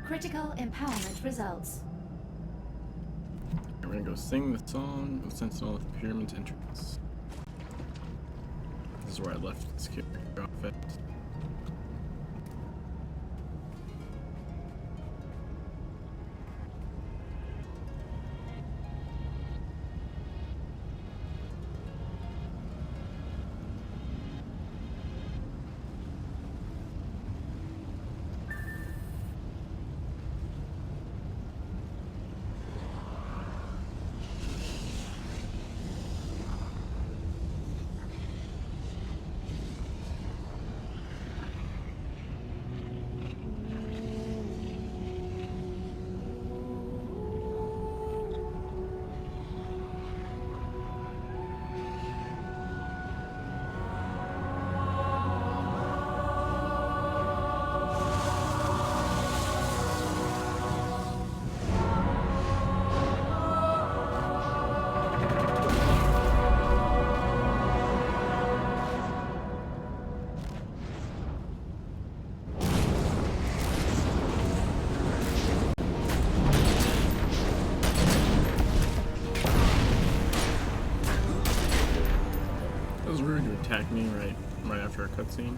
Critical empowerment results. We're gonna go sing the song of Sentinel at the Pyramid's entrance. This is where I left this character off at. That was rude to attack me right after a cutscene.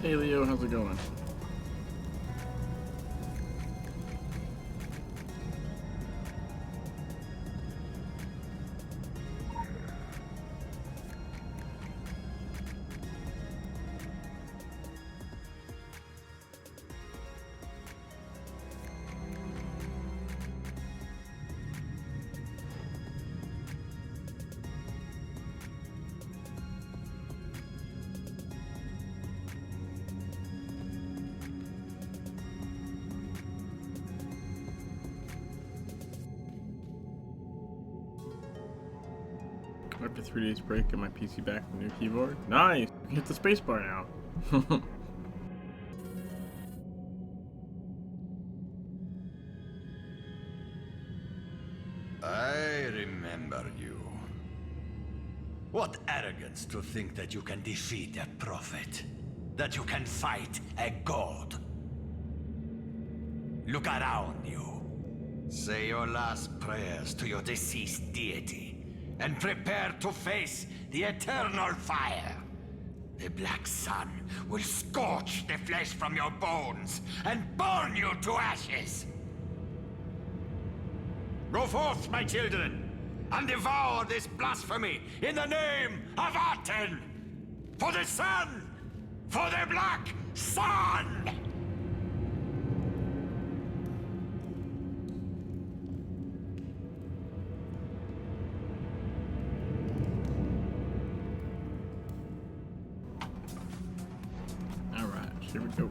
Hey Leo, how's it going? After 3 days break, get my PC back with a new keyboard. Nice! You can hit the spacebar now. I remember you. What arrogance to think that you can defeat a prophet. That you can fight a god. Look around you. Say your last prayers to your deceased deity. And prepare to face the eternal fire. The black sun will scorch the flesh from your bones and burn you to ashes. Go forth, my children, and devour this blasphemy in the name of Aten! For the sun! For the black sun! Alright, here we go.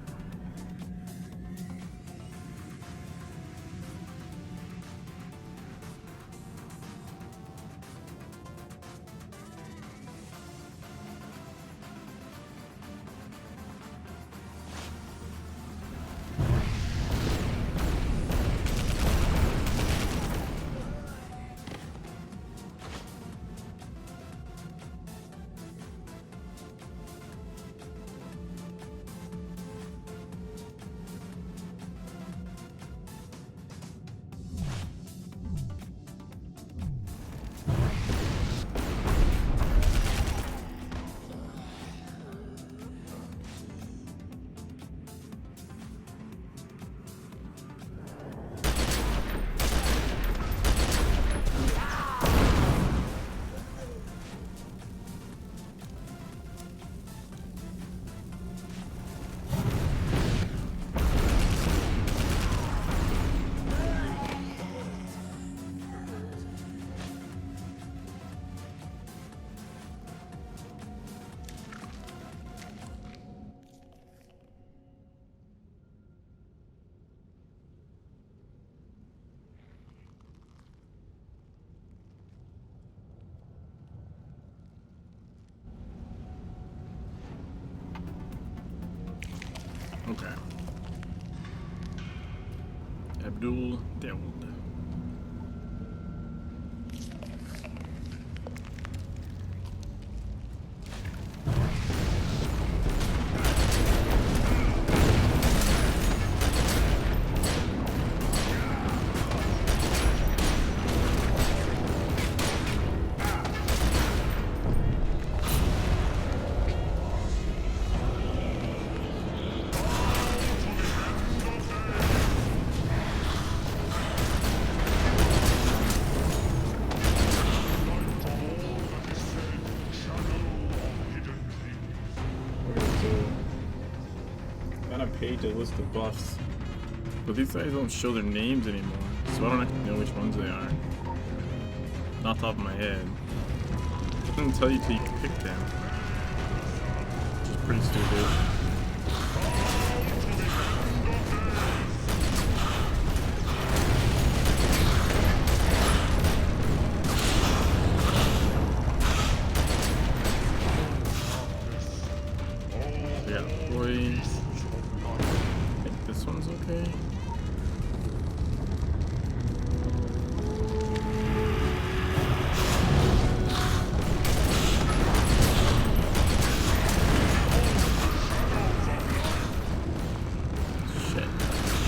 page a list of buffs. But these guys don't show their names anymore, so I don't actually know which ones they are. Not top of my head. It doesn't tell you till you pick them. Which is pretty stupid. We got boys. I think this one's okay.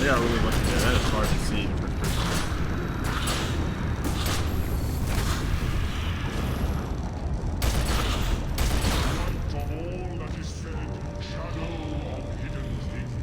I got really lucky there. That is hard to see for the first time. All that is said, shadow of hidden things.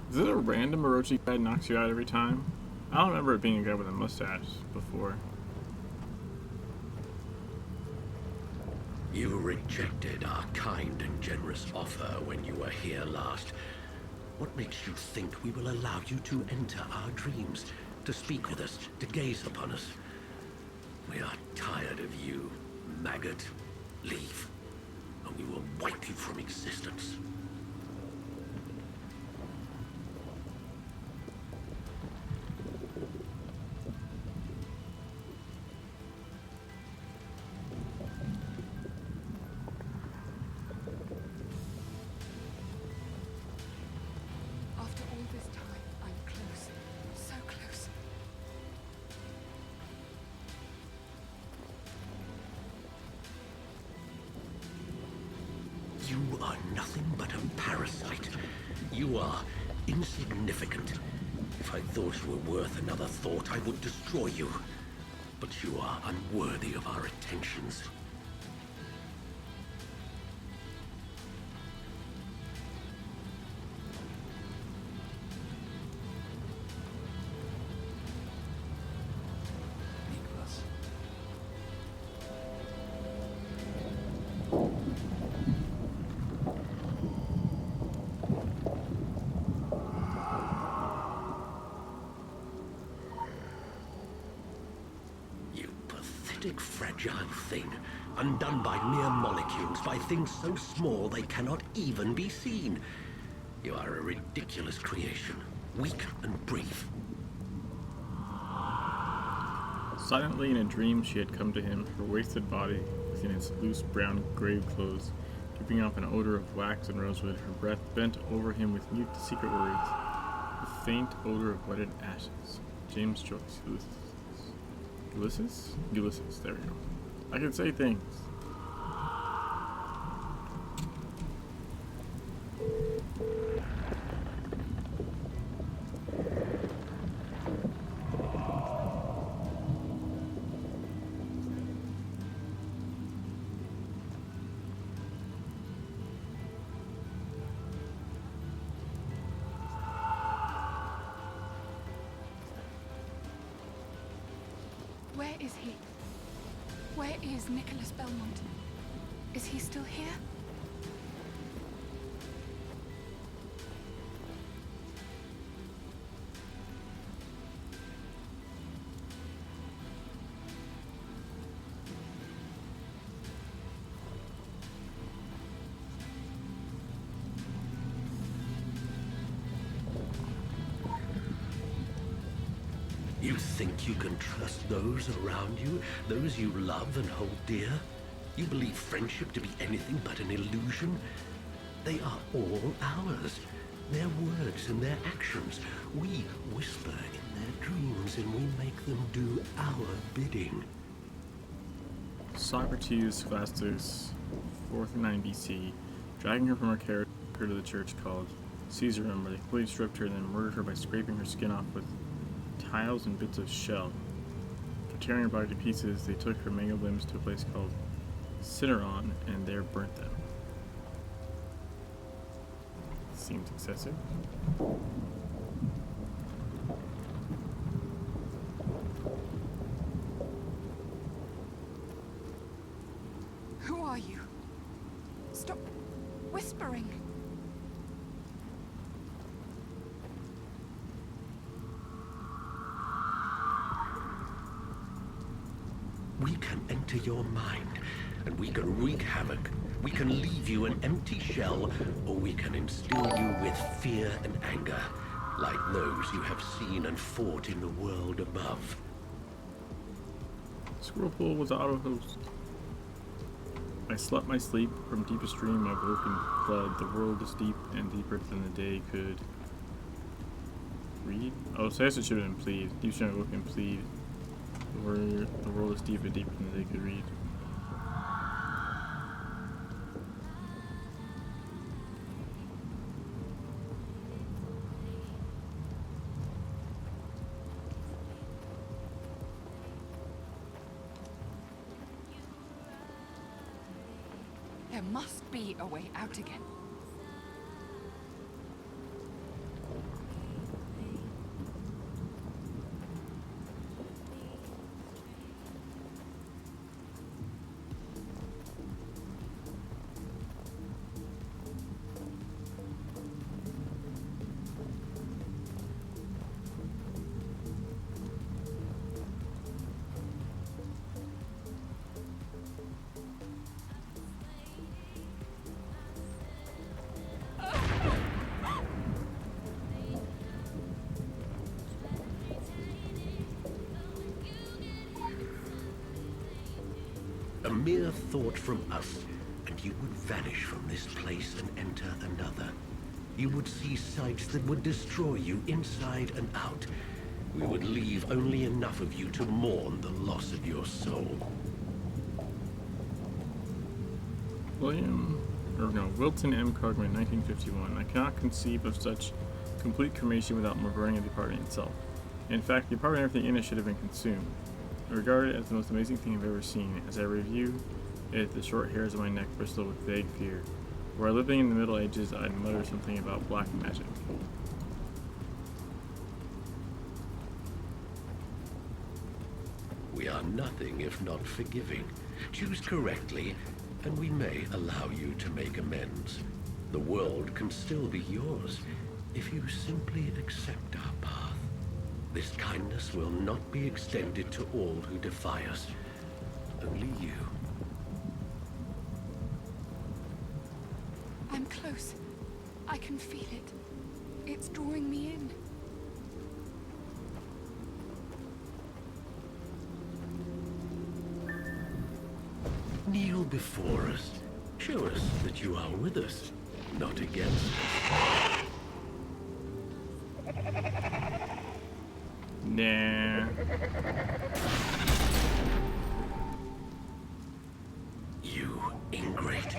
Is it a random Orochi guy knocks you out every time? I don't remember it being a guy with a mustache before. You rejected our kind and generous offer when you were here last. What makes you think we will allow you to enter our dreams, to speak with us, to gaze upon us? We are tired of you, maggot. Leave, and we will wipe you from existence. After all this time, I'm close. So close. You are nothing but a parasite. You are insignificant. If I thought you were worth another thought, I would destroy you. But you are unworthy of our attentions. Fragile thing, undone by mere molecules, by things so small they cannot even be seen. You are a ridiculous creation, weak and brief. Silently in a dream she had come to him, her wasted body within its loose brown grave clothes, keeping off an odor of wax and rosewood, her breath bent over him with mute secret words, a faint odor of wetted ashes. James Joyce, Ulysses? Ulysses, there we go. I can say things. Where is he? Where is Nicholas Belmont? Is he still here? think you can trust those around you, those you love and hold dear? You believe friendship to be anything but an illusion? They are all ours. Their words and their actions. We whisper in their dreams and we make them do our bidding. Socrates Scholasticus, 439 BC, dragging her from her carriage to the church called Caesareum, where they quickly stripped her and then murdered her by scraping her skin off with tiles and bits of shell. After tearing her body to pieces, they took her mangled limbs to a place called Cinaron and there burnt them. Seems excessive. Who are you? Stop whispering. We can enter your mind, and we can wreak havoc. We can leave you an empty shell, or we can instill you with fear and anger, like those you have seen and fought in the world above. Squirrelpool was auto-host. I slept my sleep from deepest dream of woken blood. The world is deep and deeper than the day could read. Oh, so I guess it should have been plead. Deep stream of woken plead. The world is deep and deeper than the day could read. There must be a way out again. A mere thought from us, and you would vanish from this place and enter another. You would see sights that would destroy you inside and out. We would leave only enough of you to mourn the loss of your soul. Wilton M. Krugman, 1951. I cannot conceive of such complete cremation without burning the apartment itself. In fact, the apartment and everything in it should have been consumed. I regard it as the most amazing thing I've ever seen. As I review it, the short hairs on my neck bristle with vague fear. Were I living in the Middle Ages, I'd mutter something about black magic. We are nothing if not forgiving. Choose correctly, and we may allow you to make amends. The world can still be yours if you simply accept our path. This kindness will not be extended to all who defy us. Only you. I'm close. I can feel it. It's drawing me in. Kneel before us. Show us that you are with us, not against us. Nah. You ingrate.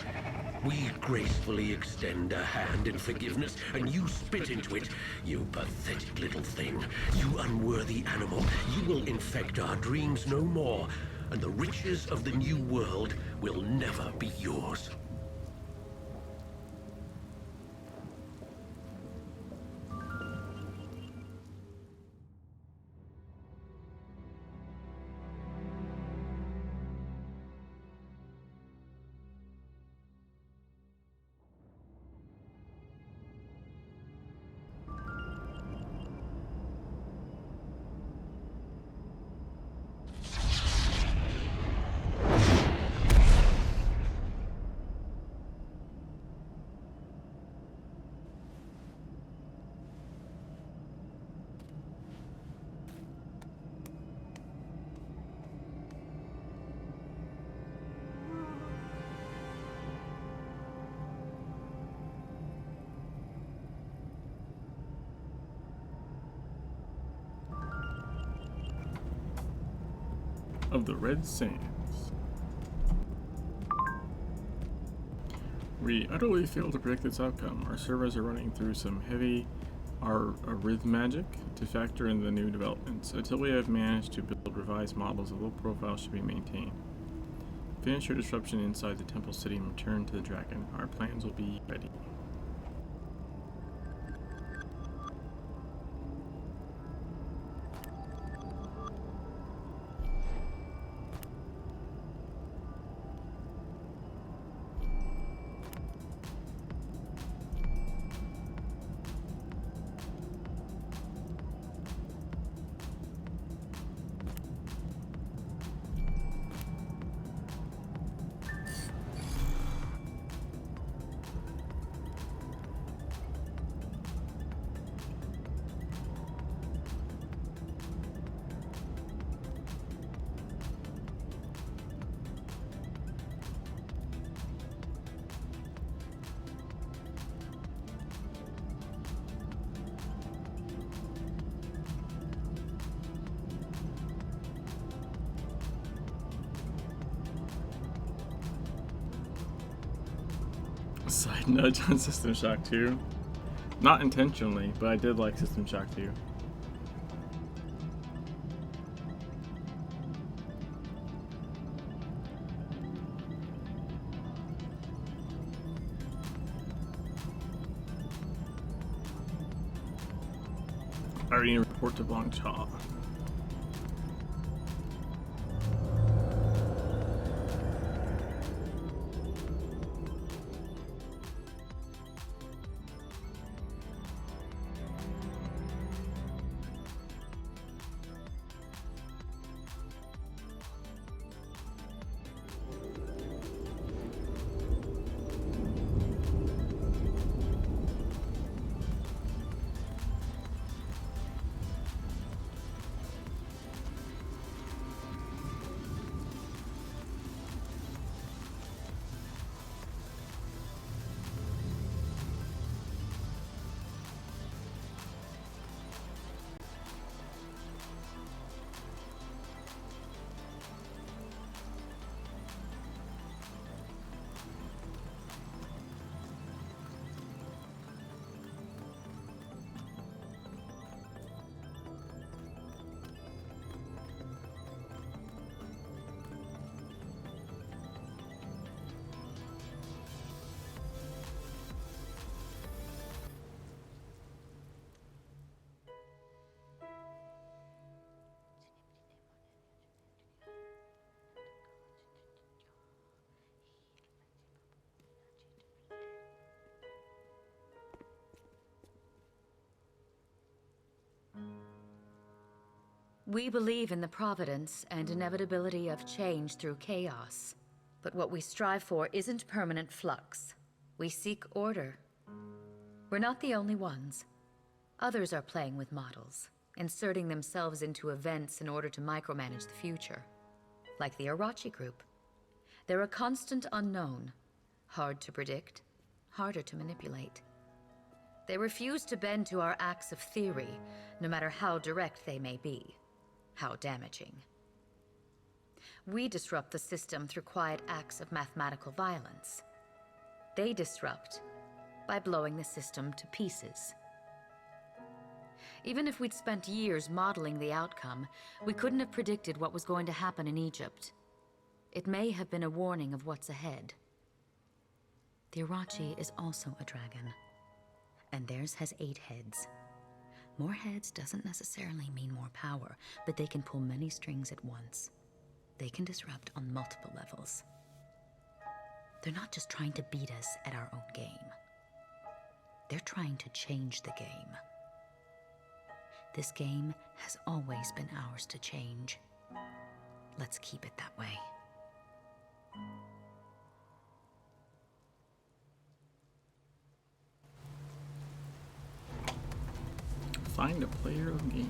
We gracefully extend a hand in forgiveness, and you spit into it. You pathetic little thing. You unworthy animal. You will infect our dreams no more, and the riches of the new world will never be yours. of the Red Sands. We utterly failed to predict this outcome. Our servers are running through some heavy arithmetic to factor in the new developments. Until we have managed to build revised models, a low profile should be maintained. Finish your disruption inside the temple city and return to the dragon. Our plans will be ready. Side nudge on System Shock 2. Not intentionally, but I did like System Shock 2. I already need to report to Blancpaw. We believe in the providence and inevitability of change through chaos. But what we strive for isn't permanent flux. We seek order. We're not the only ones. Others are playing with models, inserting themselves into events in order to micromanage the future. Like the Arachi group. They're a constant unknown. Hard to predict, harder to manipulate. They refuse to bend to our acts of theory, no matter how direct they may be. How damaging. We disrupt the system through quiet acts of mathematical violence. They disrupt by blowing the system to pieces. Even if we'd spent years modeling the outcome, we couldn't have predicted what was going to happen in Egypt. It may have been a warning of what's ahead. The Arachi is also a dragon, and theirs has 8 heads. More heads doesn't necessarily mean more power, but they can pull many strings at once. They can disrupt on multiple levels. They're not just trying to beat us at our own game. They're trying to change the game. This game has always been ours to change. Let's keep it that way. Find a player of games.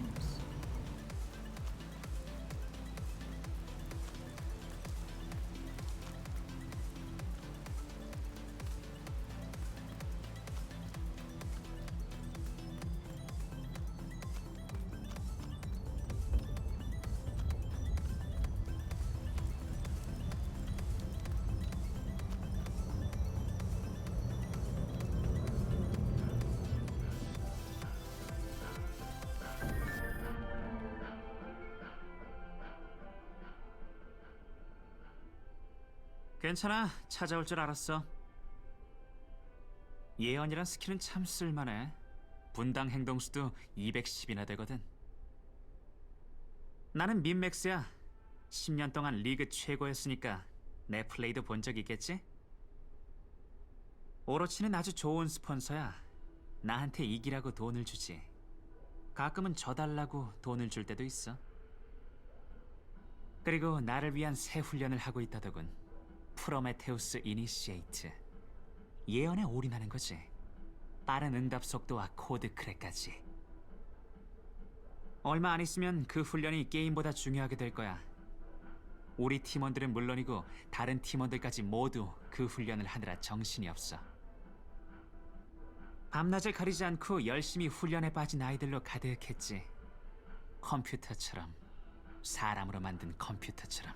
괜찮아. 찾아올 줄 알았어. 예언이란 스킬은 참 쓸만해. 분당 행동수도 210이나 되거든. 나는 민맥스야. 10년 동안 리그 최고였으니까 내 플레이도 본 적 있겠지? 오로치는 아주 좋은 스폰서야. 나한테 이기라고 돈을 주지. 가끔은 져달라고 돈을 줄 때도 있어. 그리고 나를 위한 새 훈련을 하고 있다더군. 프로메테우스 이니시에이트. 예언에 올인하는 거지. 빠른 응답 속도와 코드 크랙까지. 얼마 안 있으면 그 훈련이 게임보다 중요하게 될 거야. 우리 팀원들은 물론이고 다른 팀원들까지 모두 그 훈련을 하느라 정신이 없어. 밤낮을 가리지 않고 열심히 훈련에 빠진 아이들로 가득했지. 컴퓨터처럼. 사람으로 만든 컴퓨터처럼.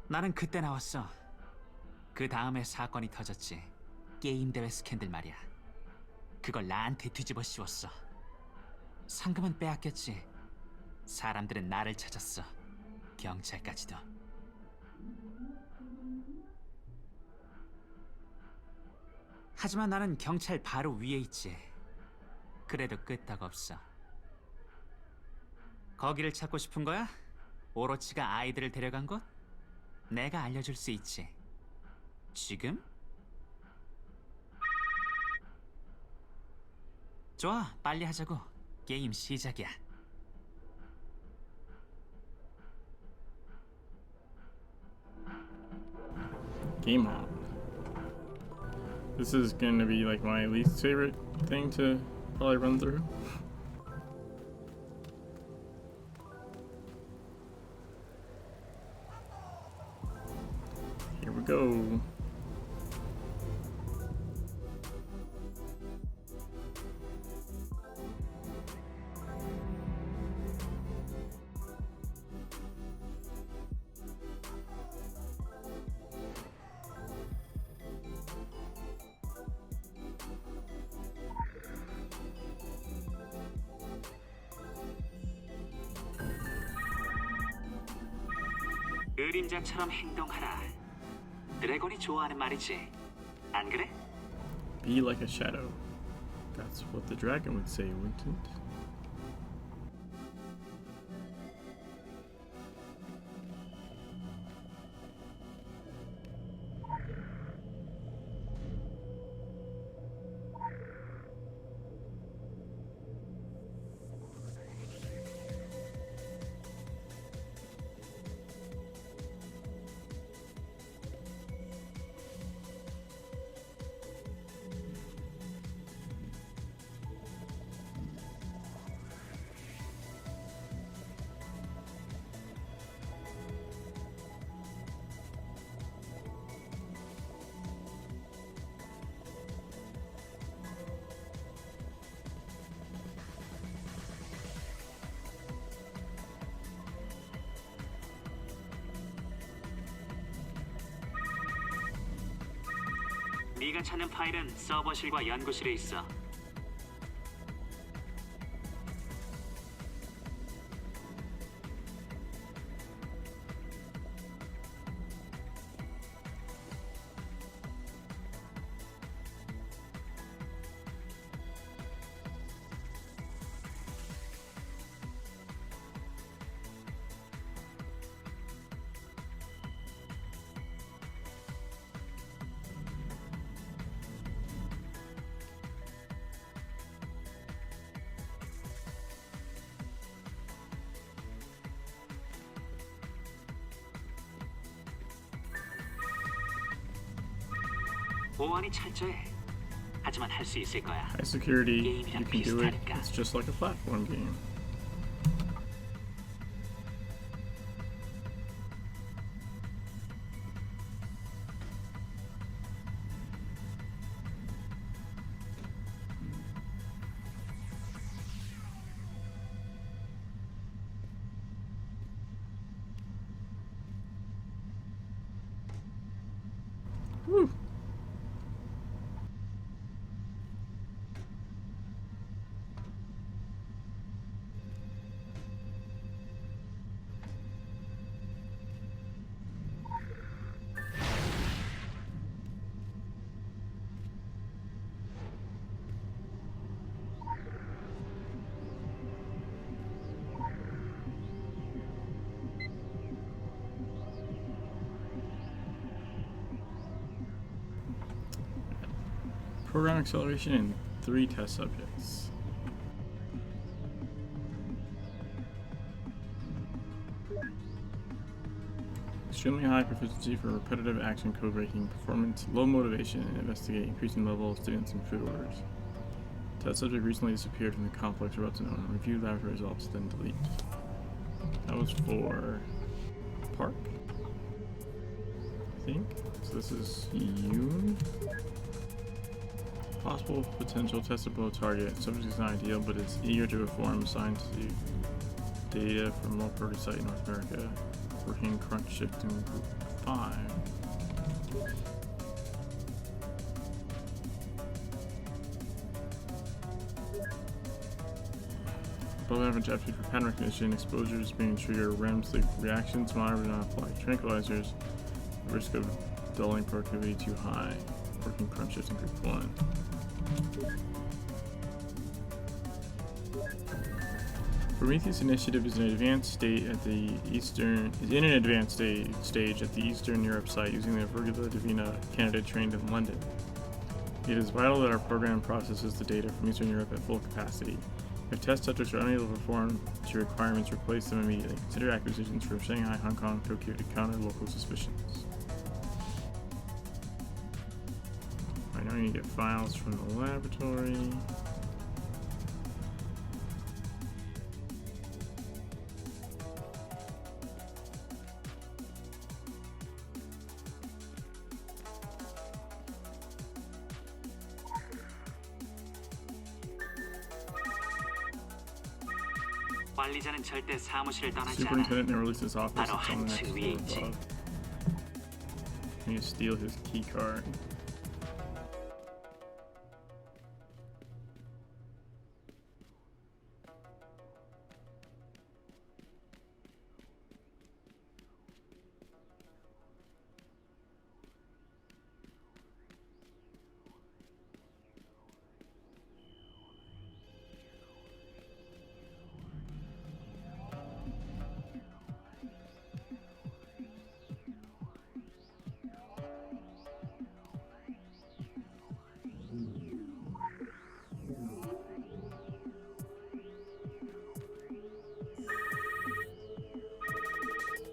나는 그때 나왔어. 그 다음에 사건이 터졌지. 게임 대회 스캔들 말이야. 그걸 나한테 뒤집어 씌웠어. 상금은 빼앗겼지. 사람들은 나를 찾았어. 경찰까지도. 하지만 나는 경찰 바로 위에 있지. 그래도 끄떡 없어. 거기를 찾고 싶은 거야? 오로치가 아이들을 데려간 곳? 내가 알려줄 수 있지. 지금? 좋아, 빨리 하자고. 게임 시작이야. Game on. This is going to be like my least favorite thing to probably run through. Here we go. 그림자처럼 행동하라. 드래곤이 좋아하는 말이지. 안 그래? Be like a shadow. That's what the dragon would say, wouldn't it? 네가 찾는 파일은 서버실과 연구실에 있어. 보안이 철저해. 하지만 할 수 있을 거야. High security, you can do it. It's just like a platform game. Woo. Program acceleration in 3 test subjects. Extremely high proficiency for repetitive action code breaking, performance, low motivation, and investigate increasing level of students and food orders. Test subject recently disappeared from the complex routes and owner. Review laboratory results, then delete. That was for Park, I think. So this is Yoon. Possible potential testable target. Subject is not ideal, but is eager to perform assigned to data from multi-purpose site in North America. Working crunch shift in group 5. Above average aptitude for pattern recognition, exposures being trigger REM sleep reactions, monitor not apply tranquilizers, risk of dulling productivity too high. Working crunch shift in group 1. Prometheus Initiative is in an advanced stage at the Eastern Europe site using the Virgula Divina candidate trained in London. It is vital that our program processes the data from Eastern Europe at full capacity. If test subjects are unable to perform to requirements, replace them immediately. Consider acquisitions from Shanghai, Hong Kong, Tokyo to counter local suspicions. I know you need to get files from the laboratory. 관리자는 절대 사무실을 떠나지 않아. Superintendent never leaves his office. 바로 It's on the next 한층 floor 위에 있지. above. I need to steal his key card.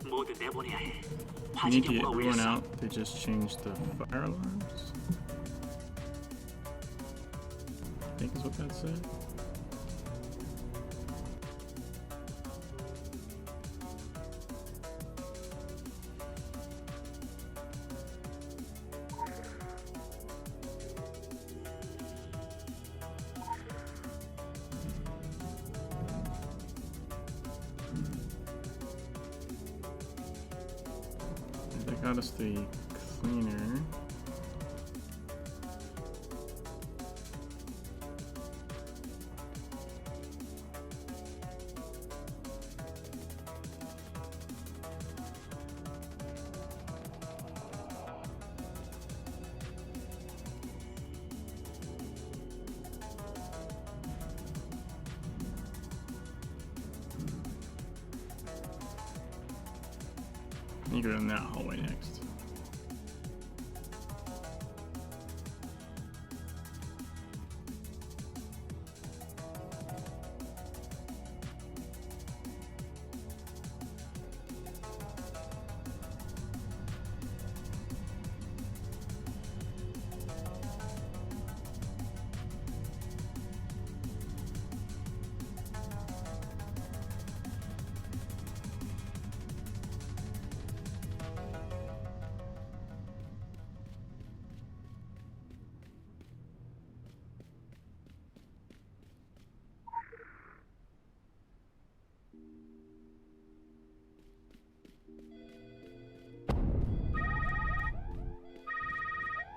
모두 내보내야 해. You 화재 need to get 경보가 everyone 울렸어. out. They just changed the fire alarms. I think is what that said. That got us the cleaner. You go down that hallway next.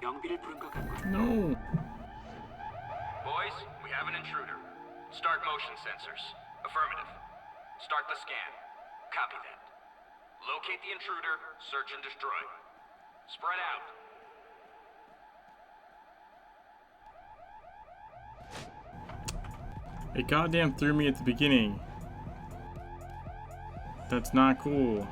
영비를 부른 것 같고. No! Boys, we have an intruder. Start motion sensors. Affirmative. Start the scan. Copy that. Locate the intruder, search and destroy. Spread out. It goddamn threw me at the beginning. That's not cool.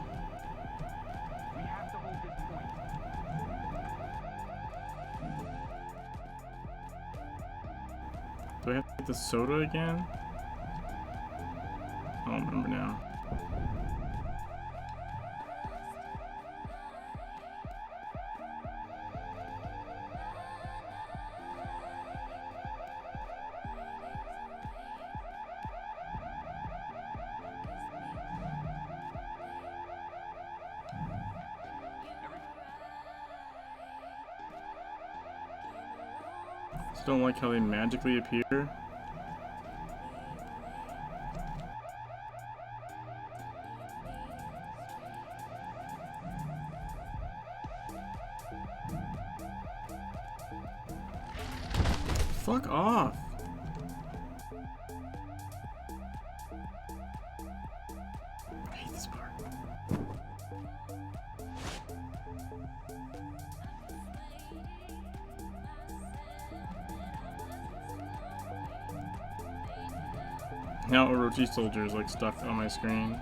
The soda again? I don't remember now. Just don't like how they magically appear. Fuck off! I hate this part. Now Orochi Soldier is like stuck on my screen.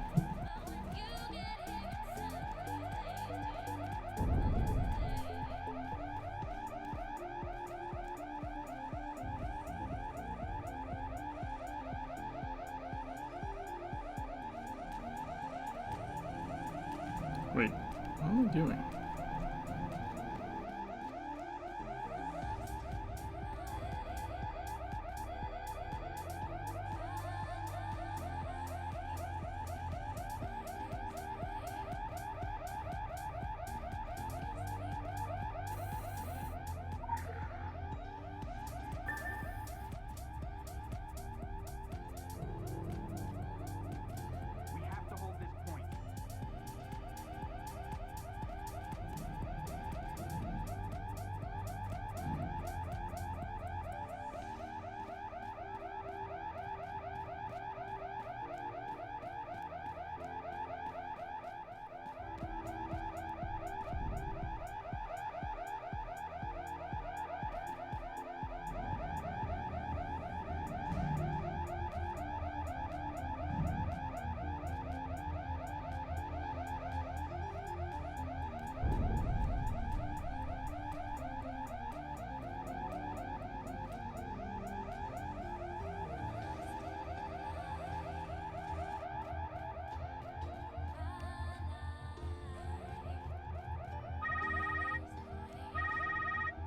Wait, what am I doing? We have to hold this point.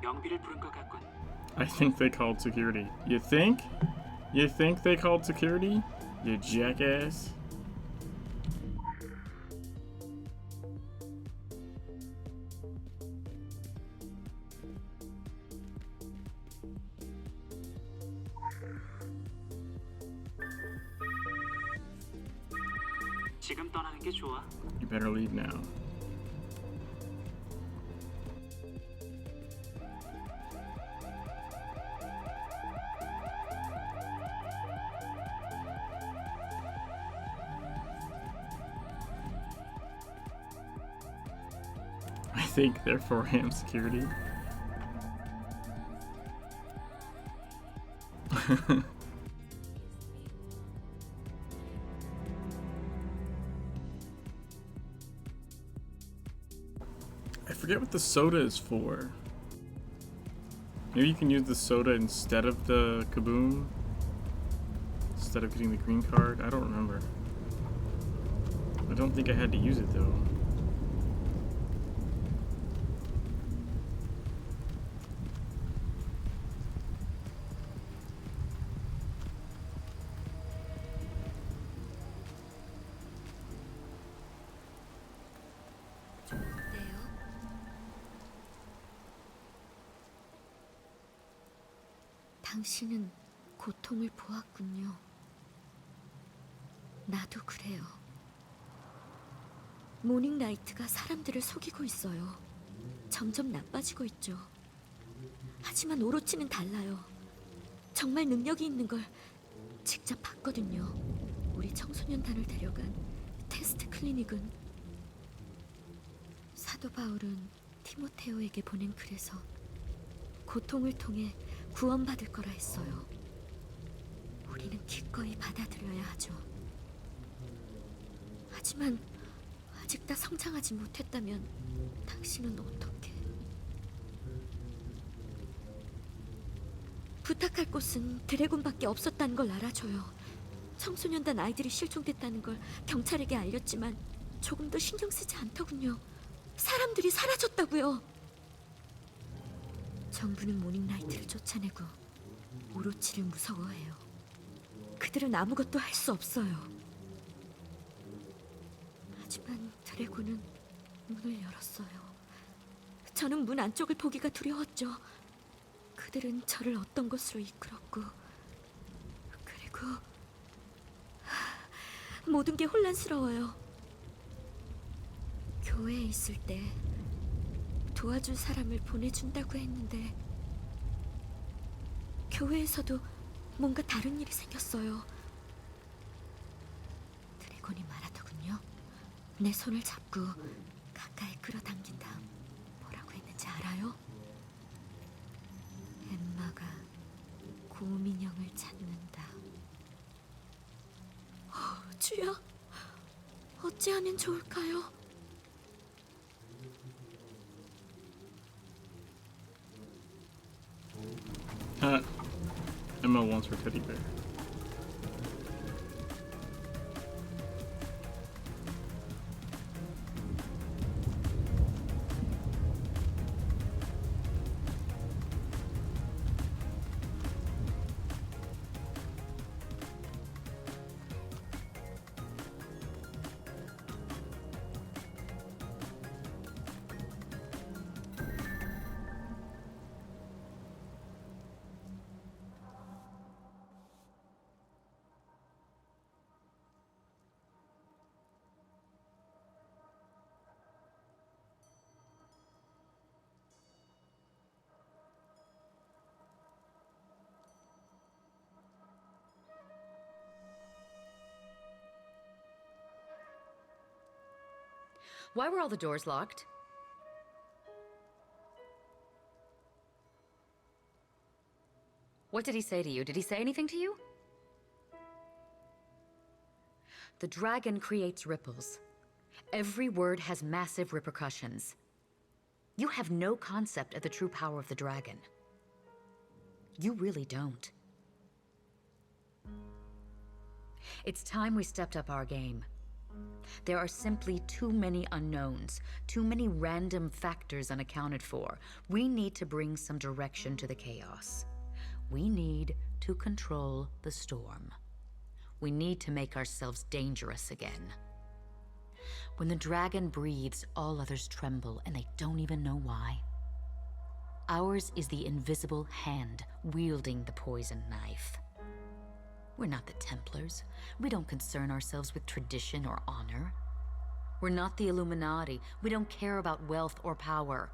영비를 부른 것 같군. I think they called security. You think? You think they called security? You jackass. 지금 떠나는 게 좋아. You better leave now. I think they're 4am security. I forget what the soda is for. Maybe you can use the soda instead of the kaboom? Instead of getting the green card? I don't remember. I don't think I had to use it though. 당신은 고통을 보았군요. 나도 그래요. 모닝라이트가 사람들을 속이고 있어요. 점점 나빠지고 있죠. 하지만 오로치는 달라요. 정말 능력이 있는 걸 직접 봤거든요. 우리 청소년단을 데려간 테스트 클리닉은 사도 바울은 티모테오에게 보낸 글에서 고통을 통해 구원받을 거라 했어요. 우리는 기꺼이 받아들여야 하죠. 하지만 아직 다 성장하지 못했다면 당신은 어떻게? 부탁할 곳은 드래곤밖에 없었다는 걸 알아줘요. 청소년단 아이들이 실종됐다는 걸 경찰에게 알렸지만 조금도 신경 쓰지 않더군요. 사람들이 사라졌다고요. 정부는 모닝라이트를 쫓아내고 오로치를 무서워해요. 그들은 아무것도 할 수 없어요. 하지만 드래곤은 문을 열었어요. 저는 문 안쪽을 보기가 두려웠죠. 그들은 저를 어떤 곳으로 이끌었고, 그리고 모든 게 혼란스러워요. 교회에 있을 때 도와줄 사람을 보내준다고 했는데 교회에서도 뭔가 다른 일이 생겼어요. 드래곤이 말하더군요. 내 손을 잡고 가까이 끌어당긴 다음 뭐라고 했는지 알아요? 엠마가 고민형을 찾는다. 주야, 어찌하면 좋을까요? Emma wants her teddy bear. Why were all the doors locked? What did he say to you? Did he say anything to you? The dragon creates ripples. Every word has massive repercussions. You have no concept of the true power of the dragon. You really don't. It's time we stepped up our game. There are simply too many unknowns, too many random factors unaccounted for. We need to bring some direction to the chaos. We need to control the storm. We need to make ourselves dangerous again. When the dragon breathes, all others tremble, and they don't even know why. Ours is the invisible hand wielding the poison knife. We're not the Templars. We don't concern ourselves with tradition or honor. We're not the Illuminati. We don't care about wealth or power.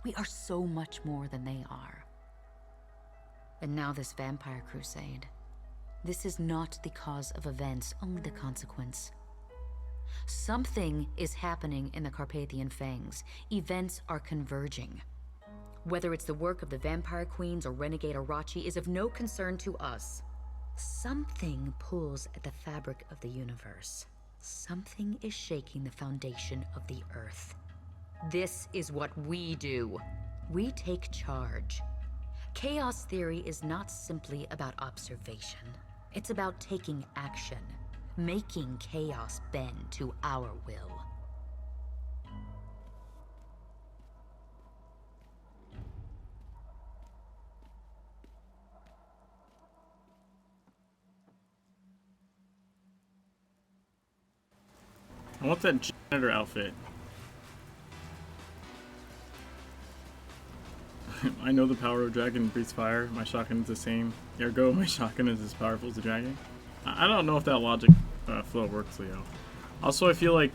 We are so much more than they are. And now this vampire crusade. This is not the cause of events, only the consequence. Something is happening in the Carpathian Fangs. Events are converging. Whether it's the work of the Vampire Queens or Renegade Arachi is of no concern to us. Something pulls at the fabric of the universe. Something is shaking the foundation of the earth. This is what we do. We take charge. Chaos theory is not simply about observation. It's about taking action, making chaos bend to our will. I want that janitor outfit. I know the power of dragon breathes fire. My shotgun is the same. Ergo, my shotgun is as powerful as the dragon. I don't know if that logic flow works, Leo. Also, I feel like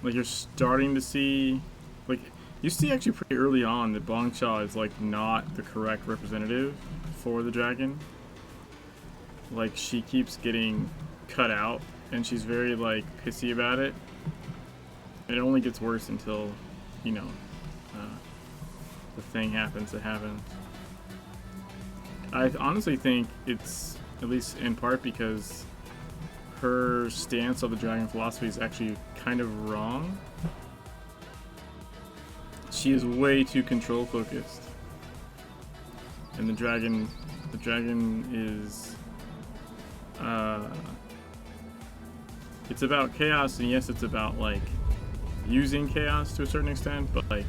you're starting to see, like, you see actually pretty early on that Bongsha is like not the correct representative for the dragon. Like, she keeps getting cut out, and she's very like pissy about it. It only gets worse until, you know, the thing happens that happens. I honestly think it's, at least in part, because her stance of the dragon philosophy is actually kind of wrong. She is way too control focused. and the dragon is it's about chaos, and yes, it's about like using chaos to a certain extent, but like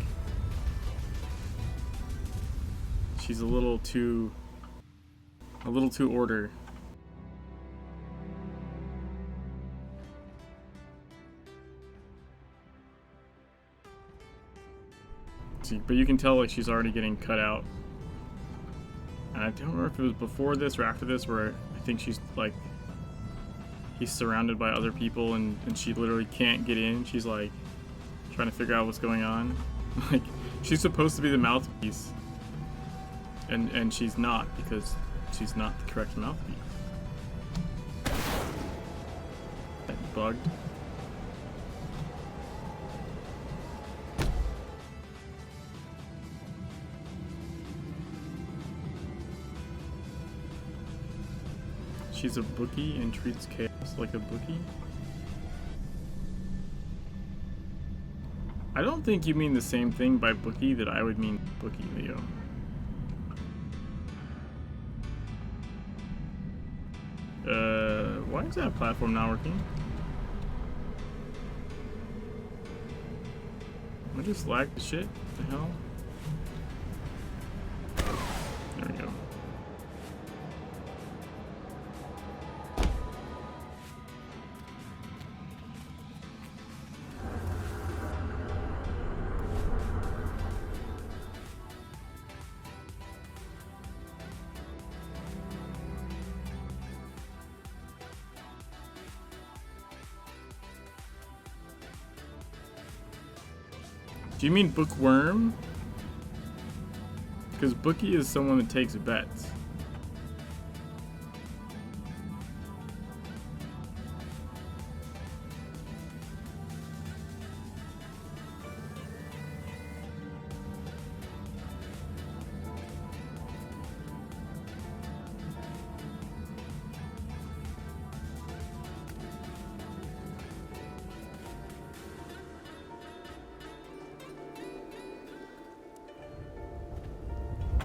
she's a little too order. See, but you can tell like she's already getting cut out. And I don't remember if it was before this or after this where I think she's like he's surrounded by other people and she literally can't get in. She's like trying to figure out what's going on. Like she's supposed to be the mouthpiece. And she's not, because she's not the correct mouthpiece. That bugged. She's a bookie and treats chaos like a bookie? I don't think you mean the same thing by bookie that I would mean bookie, Leo. Why is that platform not working? I just lagged the shit. What the hell? There we go. Do you mean bookworm? Because bookie is someone that takes bets.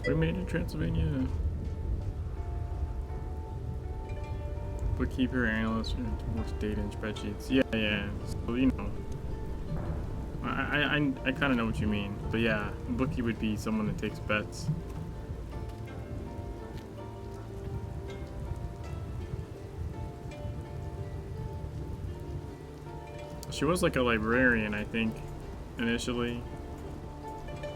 We made it, Transylvania. Bookkeeper, analyst, works data and spreadsheets. Yeah. So, you know, I kind of know what you mean. But yeah, a bookie would be someone that takes bets. She was like a librarian, I think, initially.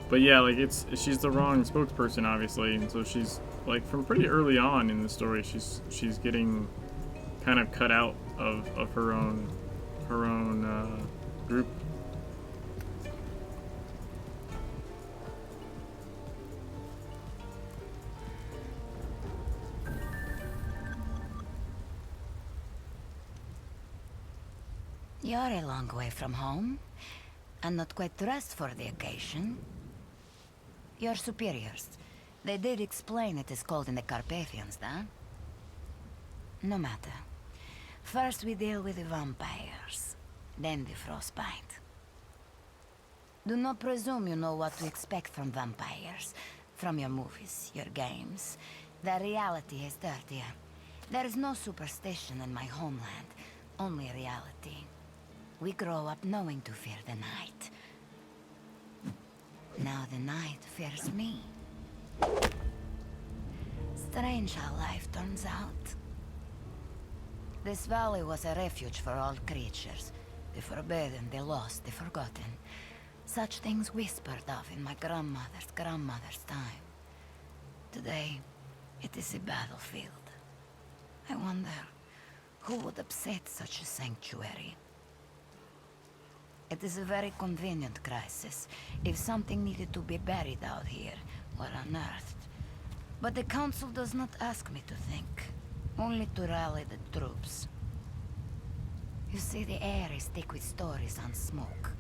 But yeah, like she's the wrong spokesperson, obviously, and so she's like from pretty early on in the story, she's getting kind of cut out of her own group. You're a long way from home, and not quite dressed for the occasion. Your superiors, they did explain it is cold in the Carpathians, huh? No matter. First we deal with the vampires, then the frostbite. Do not presume you know what to expect from vampires, from your movies, your games. The reality is dirtier. There is no superstition in my homeland, only reality. We grow up knowing to fear the night. Now the night fears me. Strange how life turns out. This valley was a refuge for all creatures. The forbidden, the lost, the forgotten. Such things whispered of in my grandmother's time. Today, it is a battlefield. I wonder, who would upset such a sanctuary? It is a very convenient crisis, if something needed to be buried out here, or unearthed. But the Council does not ask me to think, only to rally the troops. You see, the air is thick with stories and smoke.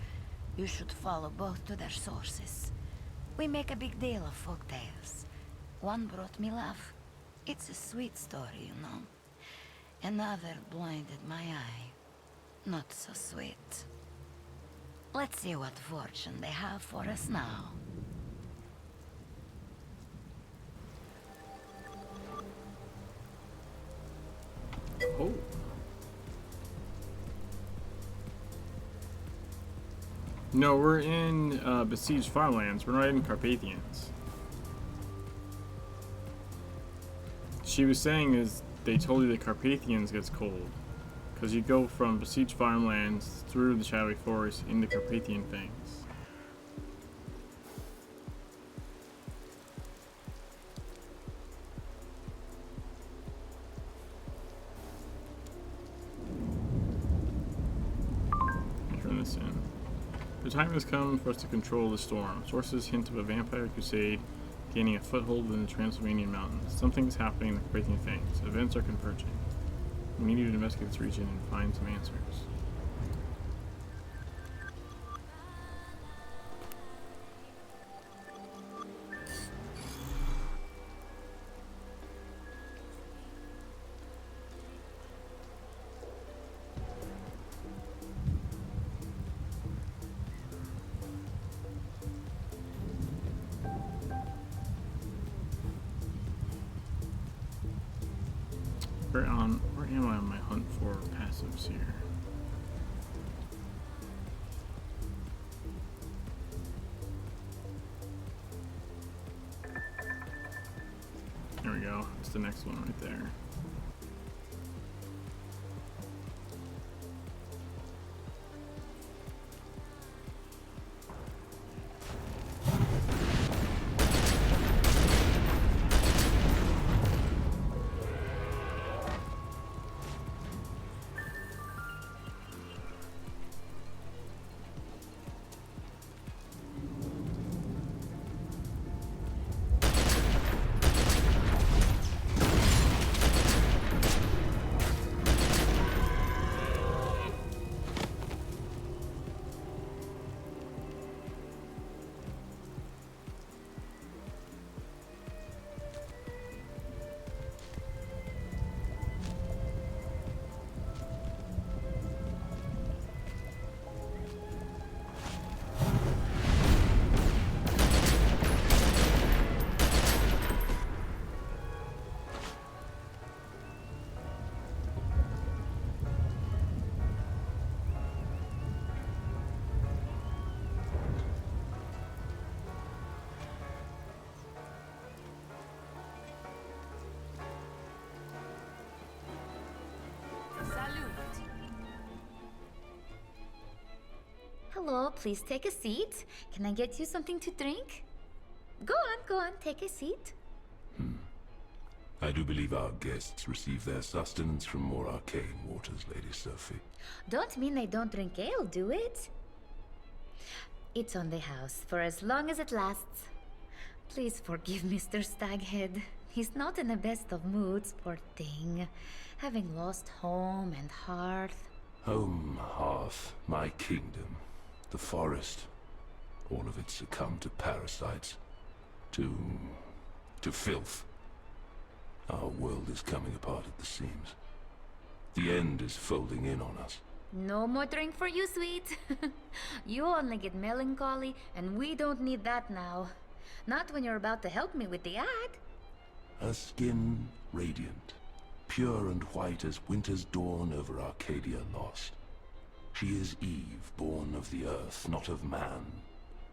You should follow both to their sources. We make a big deal of folk tales. One brought me love. It's a sweet story, you know. Another blinded my eye. Not so sweet. Let's see what fortune they have for us now. No, we're in besieged farmlands. We're not in Carpathians. She was saying is they told you the Carpathians gets cold. Because you go from besieged farmlands through the shadowy forest into Carpathian things. Turn this in. The time has come for us to control the storm. Sources hint of a vampire crusade gaining a foothold in the Transylvanian mountains. Something is happening in the Carpathian things. Events are converging. We need you to investigate this region and find some answers. Where am I on my hunt for passives here? There we go. It's the next one right there. Hello, please take a seat. Can I get you something to drink? Go on, take a seat. I do believe our guests receive their sustenance from more arcane waters, Lady Sophie. Don't mean they don't drink ale, do it? It's on the house for as long as it lasts. Please forgive Mr. Staghead. He's not in the best of moods, poor thing. Having lost home and hearth. Home, hearth, my kingdom, the forest. All of it succumbed to parasites. To filth. Our world is coming apart at the seams. The end is folding in on us. No more drink for you, sweet. You only get melancholy, and we don't need that now. Not when you're about to help me with the ad. Her skin radiant, pure and white as winter's dawn over Arcadia lost. She is Eve, born of the earth, not of man.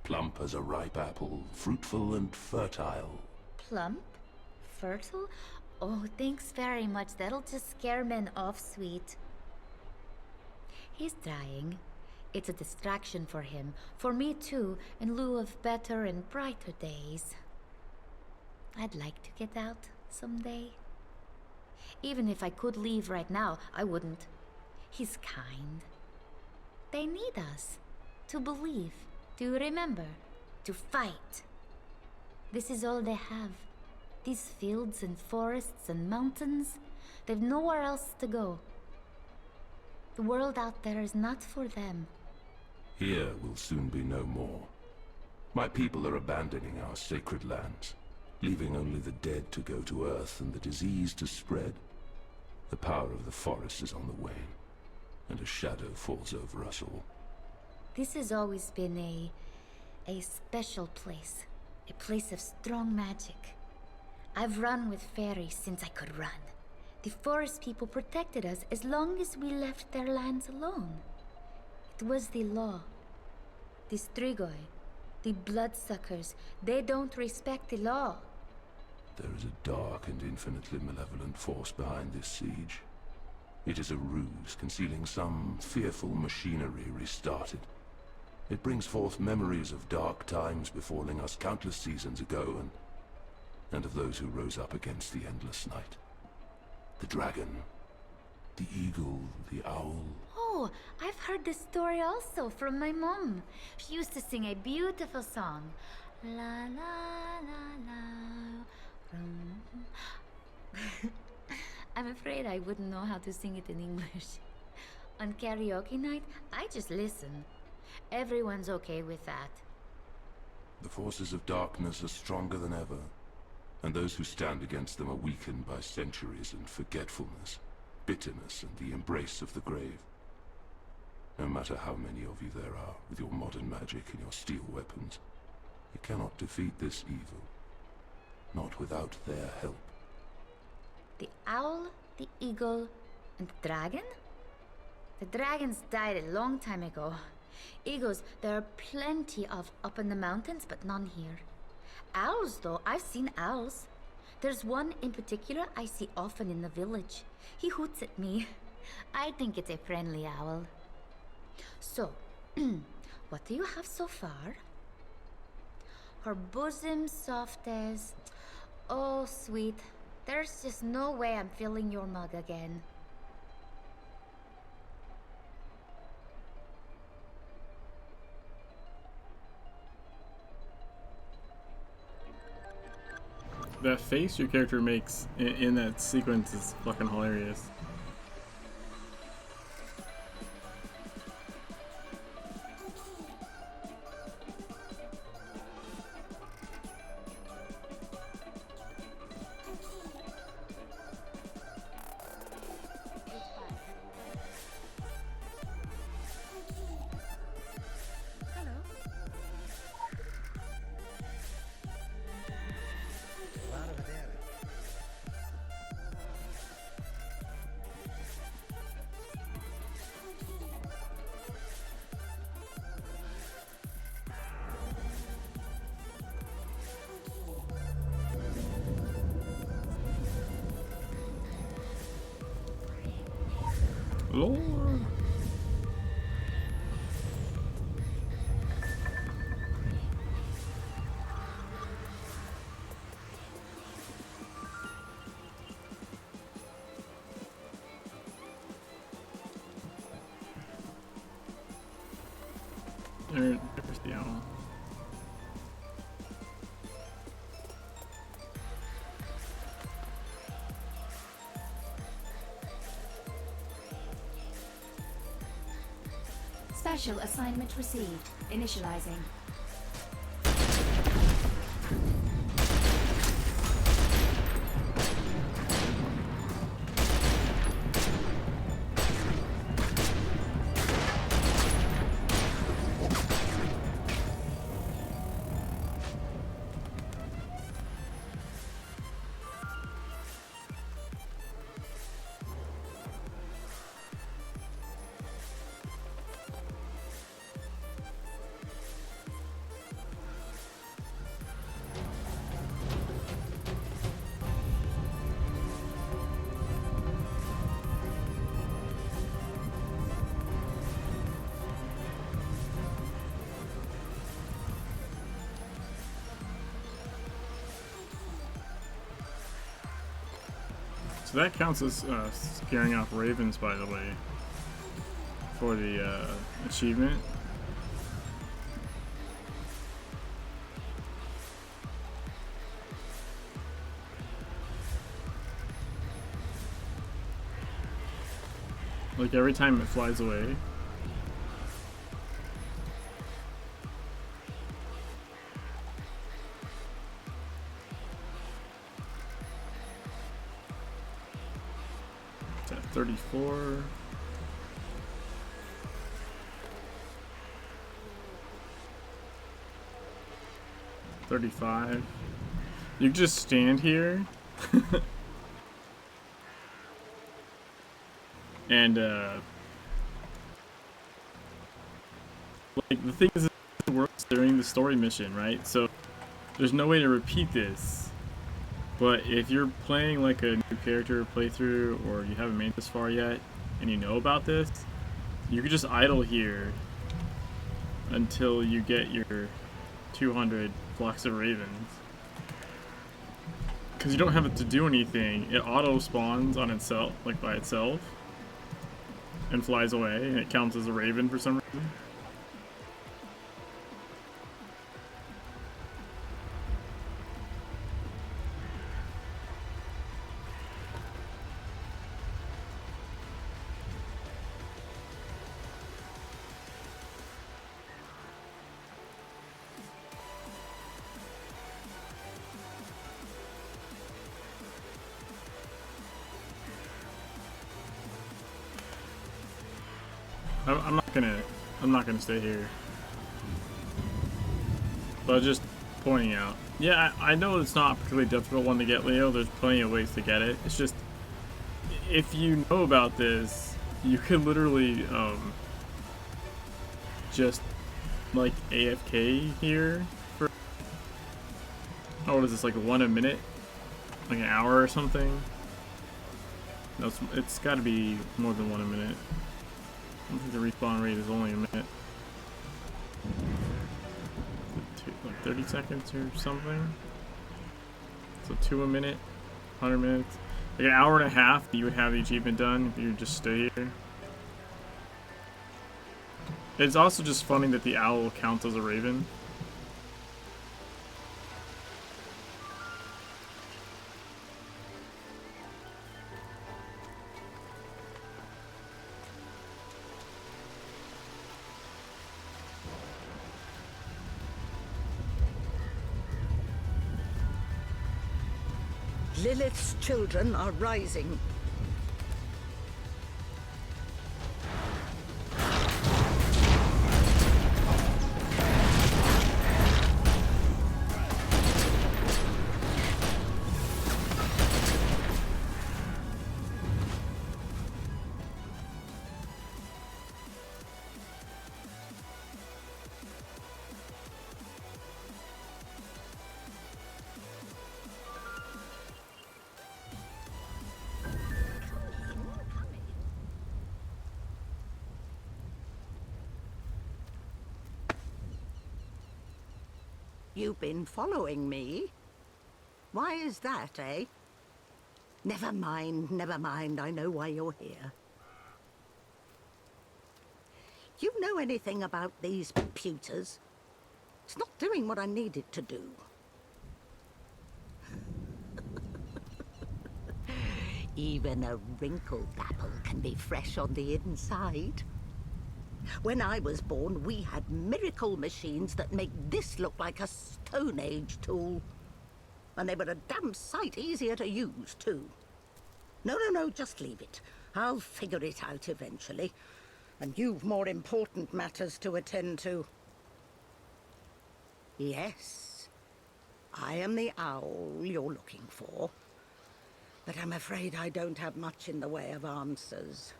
Plump as a ripe apple, fruitful and fertile. Plump? Fertile? Oh, thanks very much. That'll just scare men off, sweet. He's trying. It's a distraction for him. For me too, in lieu of better and brighter days. I'd like to get out someday. Even if I could leave right now, I wouldn't. He's kind. They need us. To believe. To remember. To fight. This is all they have. These fields and forests and mountains. They've nowhere else to go. The world out there is not for them. Here will soon be no more. My people are abandoning our sacred lands, leaving only the dead to go to Earth and the disease to spread. The power of the forest is on the wane, and a shadow falls over us all. This has always been a special place. A place of strong magic. I've run with fairies since I could run. The forest people protected us as long as we left their lands alone. It was the law. The Strigoi, the bloodsuckers, they don't respect the law. There is a dark and infinitely malevolent force behind this siege. It is a ruse concealing some fearful machinery restarted. It brings forth memories of dark times befalling us countless seasons ago, and of those who rose up against the endless night. The dragon, the eagle, the owl. Oh, I've heard this story also from my mom. She used to sing a beautiful song. La la la la. I'm afraid I wouldn't know how to sing it in English. On karaoke night, I just listen. Everyone's okay with that. The forces of darkness are stronger than ever, and those who stand against them are weakened by centuries and forgetfulness, bitterness, and the embrace of the grave. No matter how many of you there are, with your modern magic and your steel weapons, you cannot defeat this evil. Not without their help. The owl, the eagle, and the dragon? The dragons died a long time ago. Eagles, there are plenty of up in the mountains, but none here. Owls, though, I've seen owls. There's one in particular I see often in the village. He hoots at me. I think it's a friendly owl. So, what do you have so far? Her bosom soft as... Oh, sweet. There's just no way I'm filling your mug again. That face your character makes in that sequence is fucking hilarious. Lord. There's the owl. Special assignment received. Initializing. So that counts as scaring off ravens, by the way, for the achievement. Like every time it flies away. It's at 34. $35. You can just stand here and like the thing is, works during the story mission, right? So there's no way to repeat this. But if you're playing like a new character playthrough, or you haven't made this far yet, and you know about this, you could just idle here until you get your 200 flocks of ravens. Because you don't have to do anything. It auto spawns on itself, like by itself, and flies away, and it counts as a raven for some reason. I'm not gonna stay here. But just pointing out. Yeah, I know it's not a particularly difficult one to get, Leo. There's plenty of ways to get it. It's just, if you know about this, you could literally just like AFK here for, oh, what is this, like 1 a minute? Like an hour or something? No, it's gotta be more than 1 a minute. I don't think the respawn rate is only a minute. Like 30 seconds or something? So 2 a minute, 100 minutes. Like an hour and a half, you would have the achievement done if you just stay here. It's also just funny that the owl counts as a raven. Lilith's children are rising. You've been following me? Why is that, eh? Never mind, I know why you're here. You know anything about these pewters? It's not doing what I need it to do. Even a wrinkled apple can be fresh on the inside. When I was born, we had miracle machines that make this look like a Stone Age tool. And they were a damn sight easier to use, too. No, just leave it. I'll figure it out eventually. And you've more important matters to attend to. Yes, I am the owl you're looking for. But I'm afraid I don't have much in the way of answers.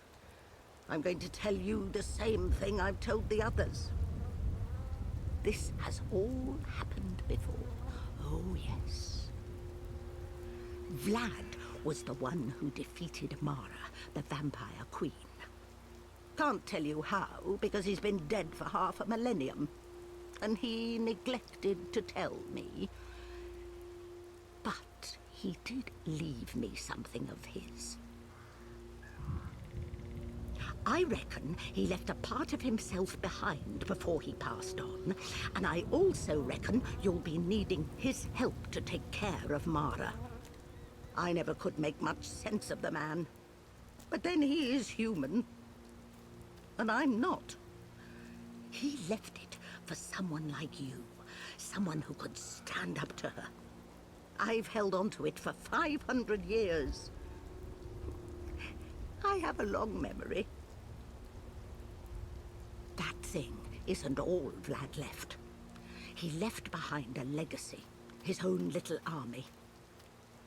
I'm going to tell you the same thing I've told the others. This has all happened before. Oh, yes. Vlad was the one who defeated Mara, the vampire queen. Can't tell you how, because he's been dead for half a millennium. And he neglected to tell me. But he did leave me something of his. I reckon he left a part of himself behind before he passed on, and I also reckon you'll be needing his help to take care of Mara. I never could make much sense of the man, but then he is human, and I'm not. He left it for someone like you, someone who could stand up to her. I've held on to it for 500 years. I have a long memory. That thing isn't all Vlad left. He left behind a legacy, his own little army.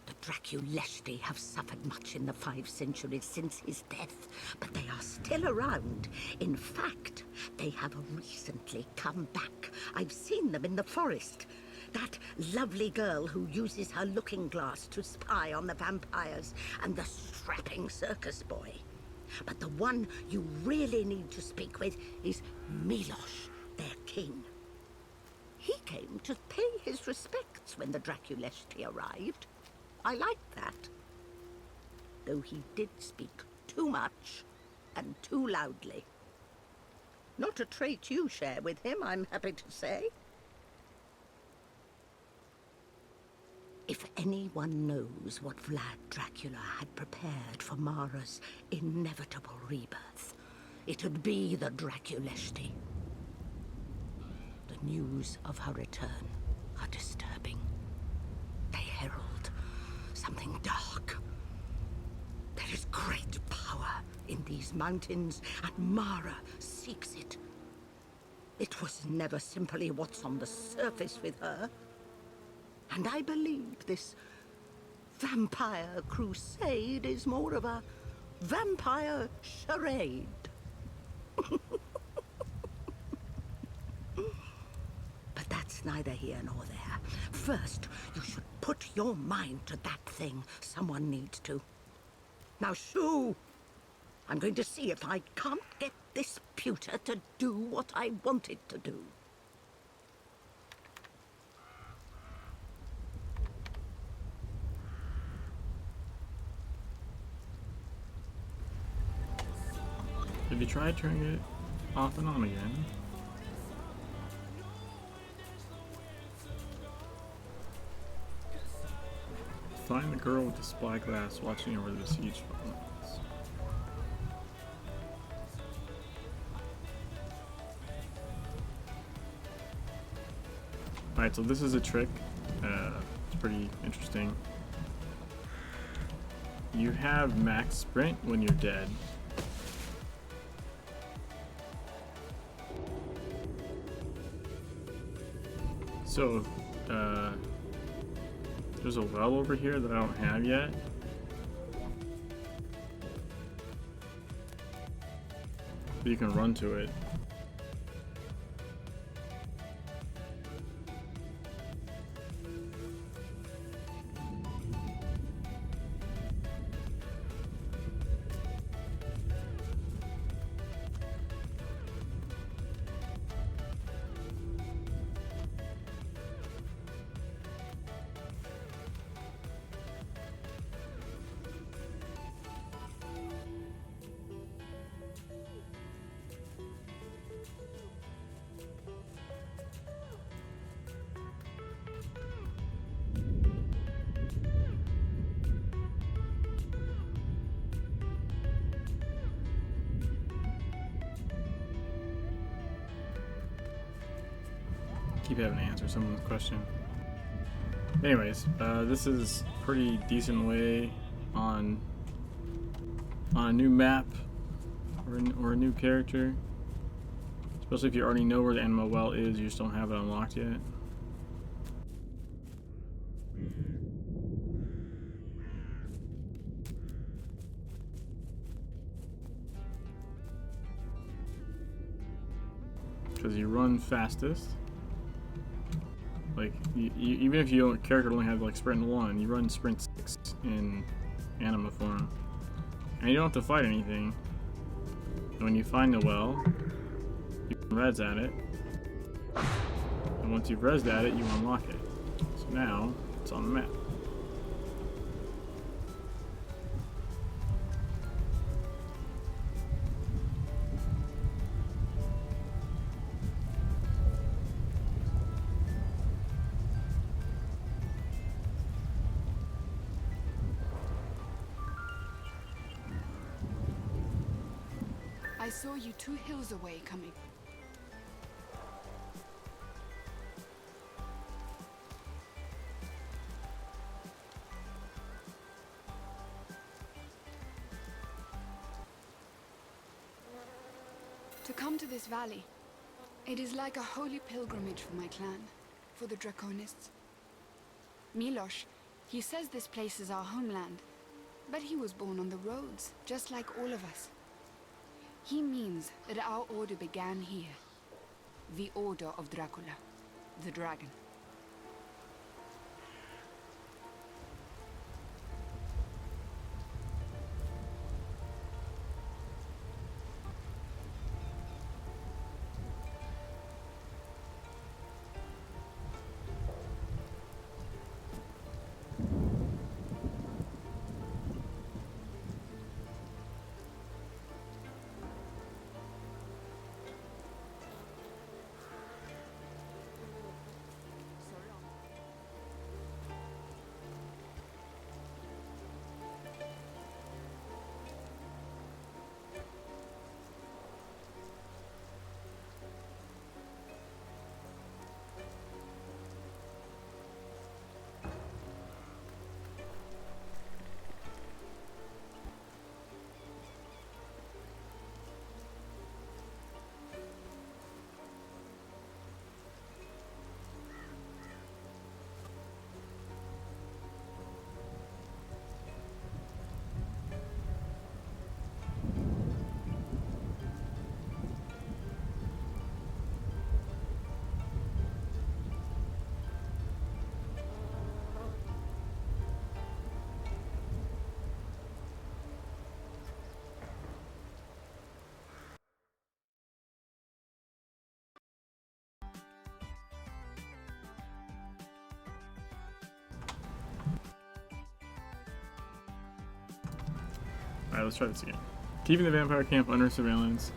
The Draculesti have suffered much in the 5 centuries since his death, but they are still around. In fact, they have recently come back. I've seen them in the forest. That lovely girl who uses her looking glass to spy on the vampires, and the strapping circus boy. But the one you really need to speak with is Milosh, their king. He came to pay his respects when the Draculesti arrived. I liked that. Though he did speak too much and too loudly. Not a trait you share with him, I'm happy to say. If anyone knows what Vlad Dracula had prepared for Mara's inevitable rebirth, it'd be the Draculesti. The news of her return are disturbing. They herald something dark. There is great power in these mountains, and Mara seeks it. It was never simply what's on the surface with her. And I believe this vampire crusade is more of a vampire charade. But that's neither here nor there. First, you should put your mind to that thing. Someone needs to. Now, shoo! I'm going to see if I can't get this pewter to do what I want it to do. Have you tried turning it off and on again? Find the girl with the spyglass watching over the siege front. Alright, so this is a trick. It's pretty interesting. You have max sprint when you're dead. So, there's a well over here that I don't have yet. But you can run to it. Keep having to answer someone's question. Anyways, this is pretty decent way on a new map or a new character, especially if you already know where the Anima Well is. You just don't have it unlocked yet. Because you run fastest. Like, even if your character only has like sprint 1, you run sprint 6 in anima form. And you don't have to fight anything. And when you find the well, you can res at it. And once you've resed at it, you unlock it. So now, it's on the map. I saw you 2 hills away coming. To come to this valley, it is like a holy pilgrimage for my clan, for the Draconists. Milosh He says this place is our homeland, but he was born on the roads, just like all of us. He means that our order began here. The Order of Dracula, the dragon. Alright, let's try this again. Keeping the vampire camp under surveillance,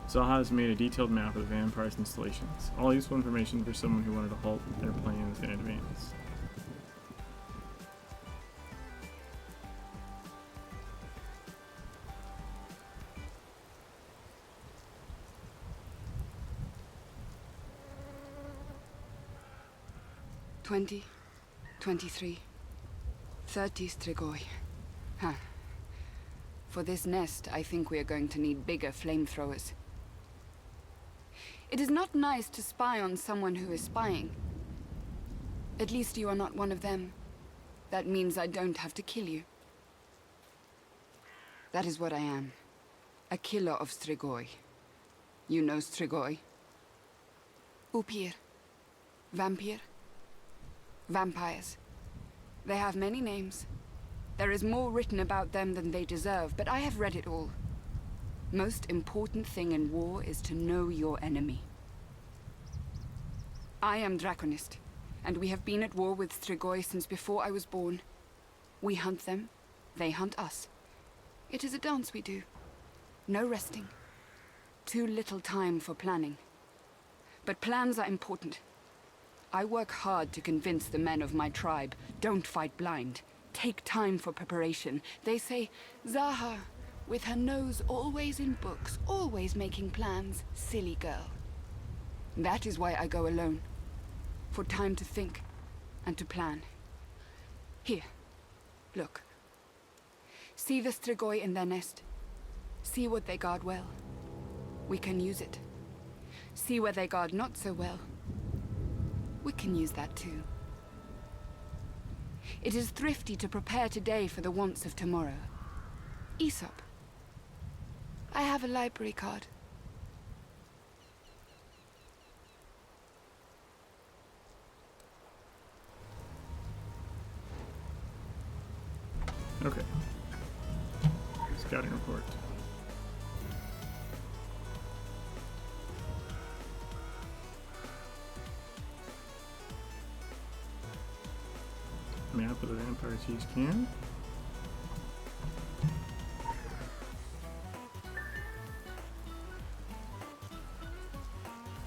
Zaha has made a detailed map of the vampire's installations. All useful information for someone who wanted to halt their plans in advance. "20, 23, 30 Strigoi. Huh. For this nest, I think we are going to need bigger flamethrowers. It is not nice to spy on someone who is spying. At least you are not one of them. That means I don't have to kill you. That is what I am. A killer of Strigoi. You know Strigoi? Upir. Vampire. Vampires. They have many names. There is more written about them than they deserve, but I have read it all. Most important thing in war is to know your enemy. I am Draconist, and we have been at war with Strigoi since before I was born. We hunt them, they hunt us. It is a dance we do. No resting. Too little time for planning. But plans are important. I work hard to convince the men of my tribe, don't fight blind. Take time for preparation. They say, Zaha, with her nose always in books, always making plans, silly girl. That is why I go alone. For time to think and to plan. Here, look. See the Strigoi in their nest. See what they guard well. We can use it. See where they guard not so well. We can use that too. It is thrifty to prepare today for the wants of tomorrow. Aesop. I have a library card. Okay. Scouting report. Map of the vampire siege camp.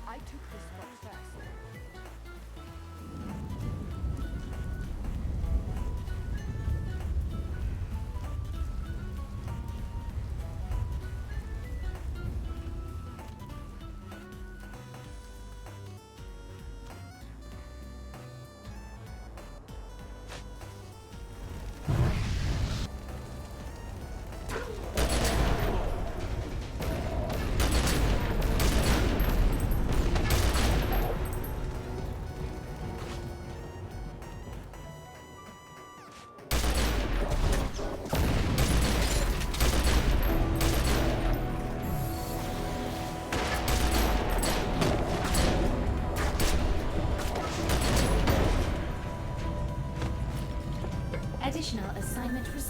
I took this spot first.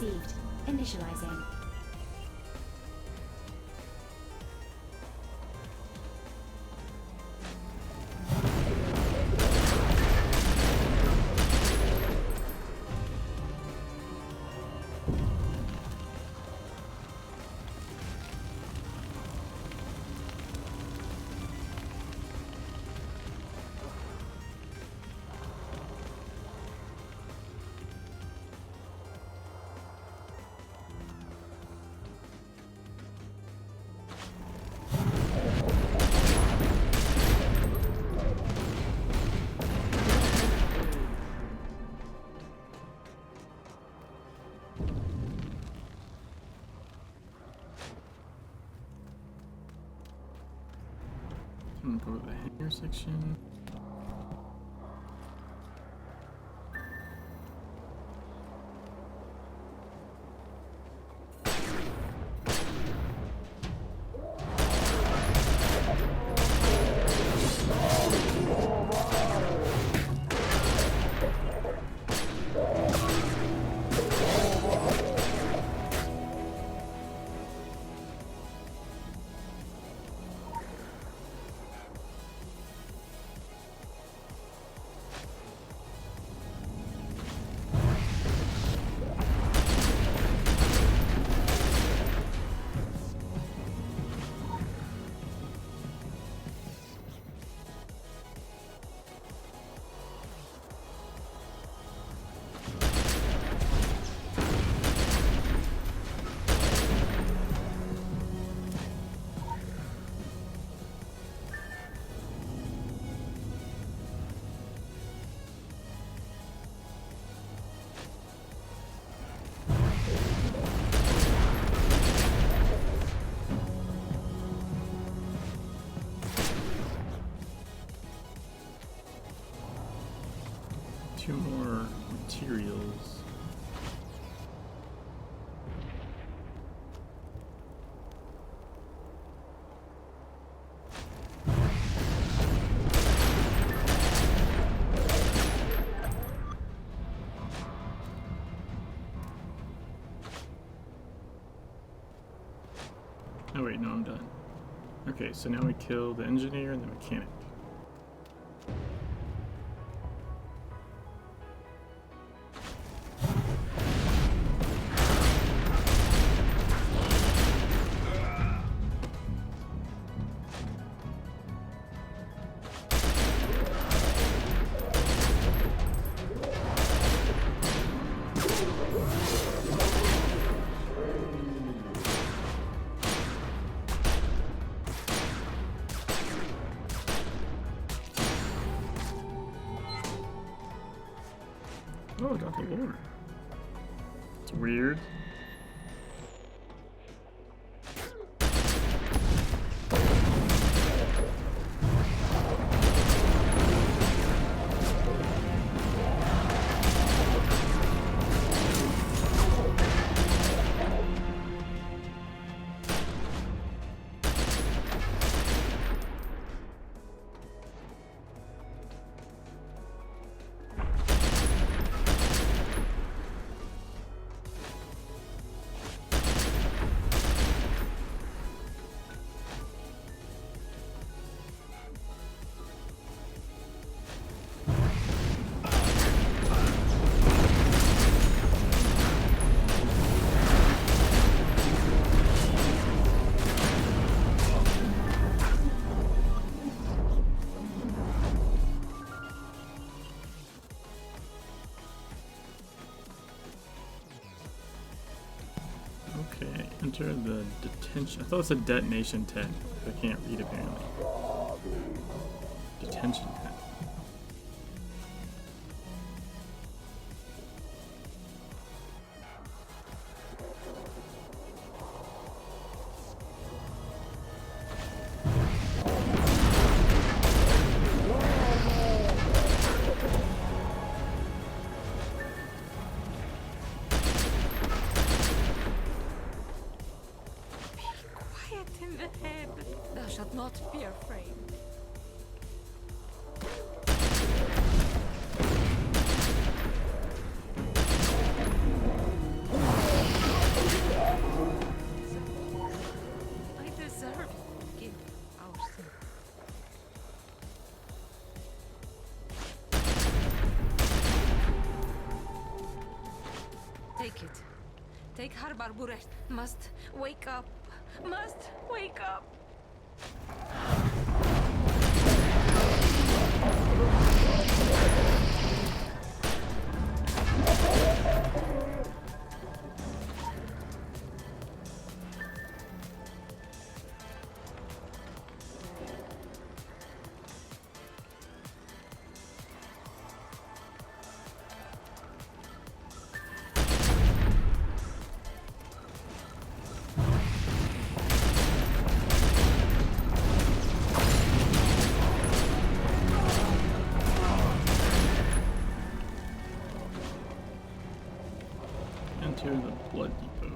received. Initializing. I'm gonna go to the hangar section. Two more materials. Oh wait, no, I'm done. Okay, so now we kill the engineer and the mechanic. Oh, I got the lore. It's weird. Okay, enter the detention. I thought it was a detonation tent. I can't read apparently. Detention tent. Thou shalt not be afraid. make Harbar Buresh. Must wake up. Must wake up. Enter the blood depot.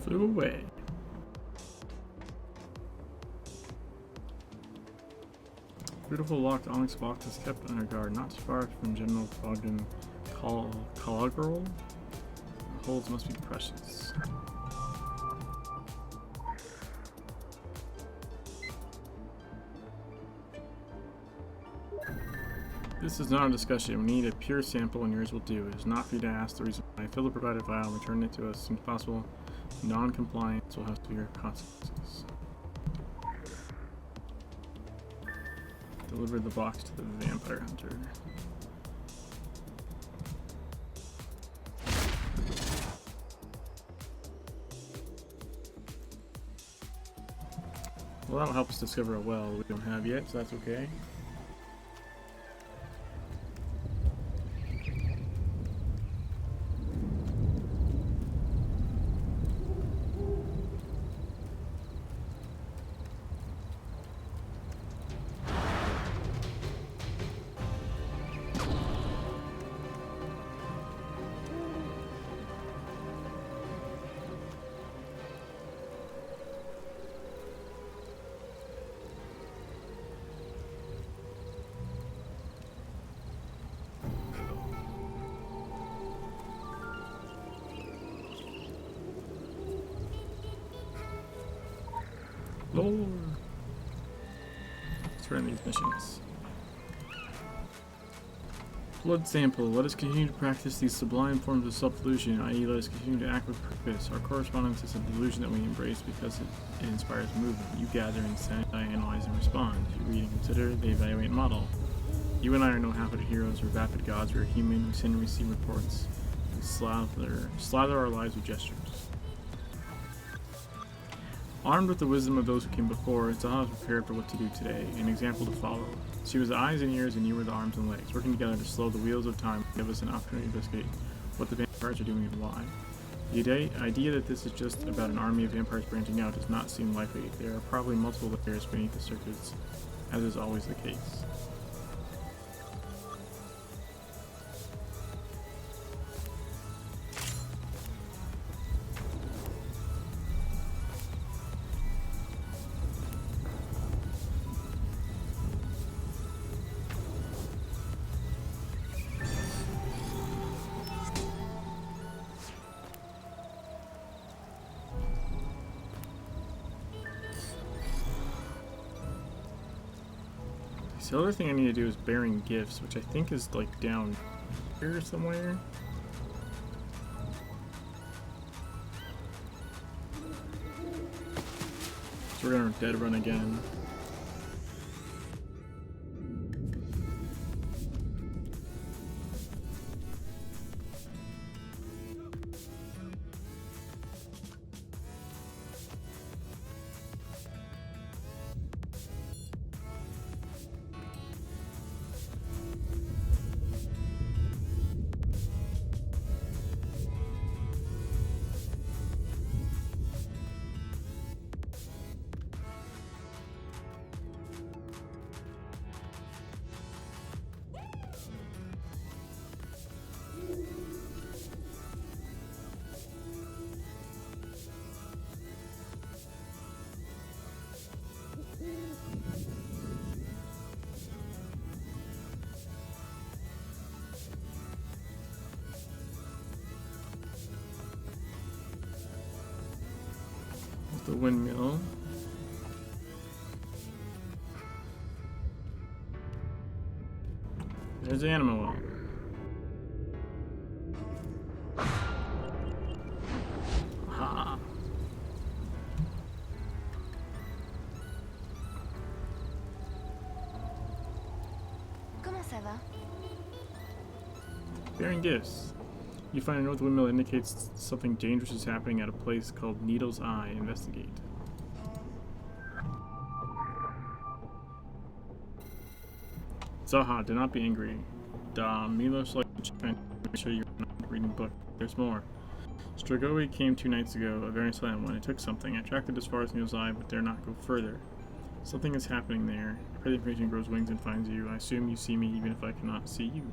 Flew away. Beautiful locked onyx box is kept under guard, not too far from General Bogdan Calagrol. Holds must be precious. This is not a discussion. We need a pure sample, and yours will do. It is not for you to ask the reason why. Fill the provided vial and return it to us as soon as possible. Non-compliance will have severe consequences. Deliver the box to the vampire hunter. Well, that'll help us discover a well we don't have yet, so that's okay. Lord. Let's run these missions. Blood sample. Let us continue to practice these sublime forms of self-delusion, i.e. let us continue to act with purpose. Our correspondence is a delusion that we embrace because it inspires movement. You gather and send, I analyze and respond. You read and consider, they evaluate and model. You and I are no half-witted heroes or vapid gods. We are human, we send and receive reports. We slather our lives with gestures. Armed with the wisdom of those who came before, Zaha was prepared for what to do today, an example to follow. She was the eyes and ears, and you were the arms and legs, working together to slow the wheels of time and give us an opportunity to investigate what the vampires are doing and why. The idea that this is just about an army of vampires branching out does not seem likely. There are probably multiple layers beneath the surface, as is always the case. The other thing I need to do is bearing gifts, which I think is like down here somewhere. So we're gonna dead run again. The windmill. There's the animal. Aha. Comment ça va? Bearing gifts. You find a note the windmill indicates something dangerous is happening at a place called Needle's Eye. Investigate. Zaha, do not be angry. Milos like to make sure you're not reading book. There's more. Strigoi came 2 nights ago, a very silent one. It took something. I tracked it as far as Needle's Eye, but dare not go further. Something is happening there. I pray the information grows wings and finds you. I assume you see me even if I cannot see you.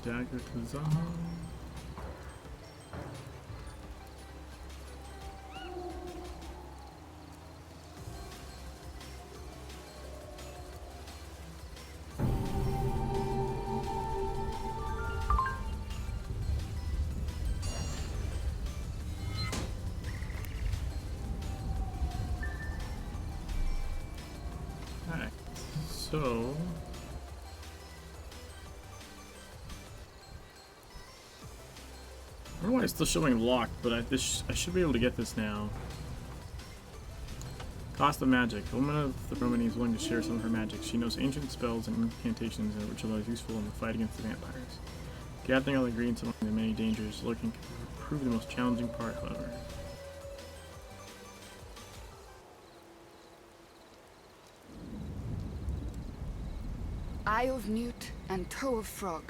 Dagger to Zaha. Alright, so I don't know why it's still showing locked, but I should be able to get this now. Cost of magic. A woman of the Romani is willing to share some of her magic. She knows ancient spells and incantations which are useful in the fight against the vampires. Gathering all the ingredients among the many dangers lurking can prove the most challenging part, however. Eye of newt and toe of frog,